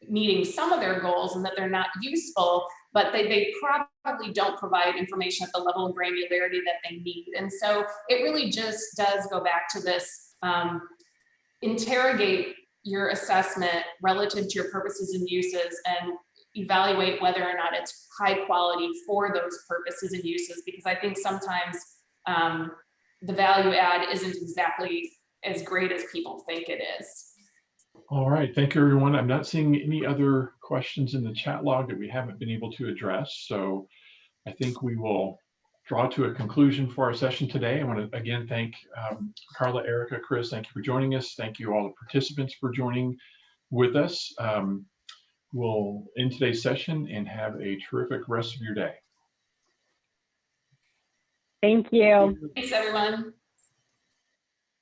meeting some of their goals and that they're not useful, but they probably don't provide information at the level of granularity that they need. And so it really just does go back to this, interrogate your assessment relative to your purposes and uses and evaluate whether or not it's high quality for those purposes and uses, because I think sometimes the value add isn't exactly as great as people think it is. All right, thank you, everyone. I'm not seeing any other questions in the chat log that we haven't been able to address. So I think we will draw to a conclusion for our session today. I want to again thank Carla, Erica, Chris, thank you for joining us. Thank you all the participants for joining with us. We'll end today's session and have a terrific rest of your day. Thank you. Thanks, everyone.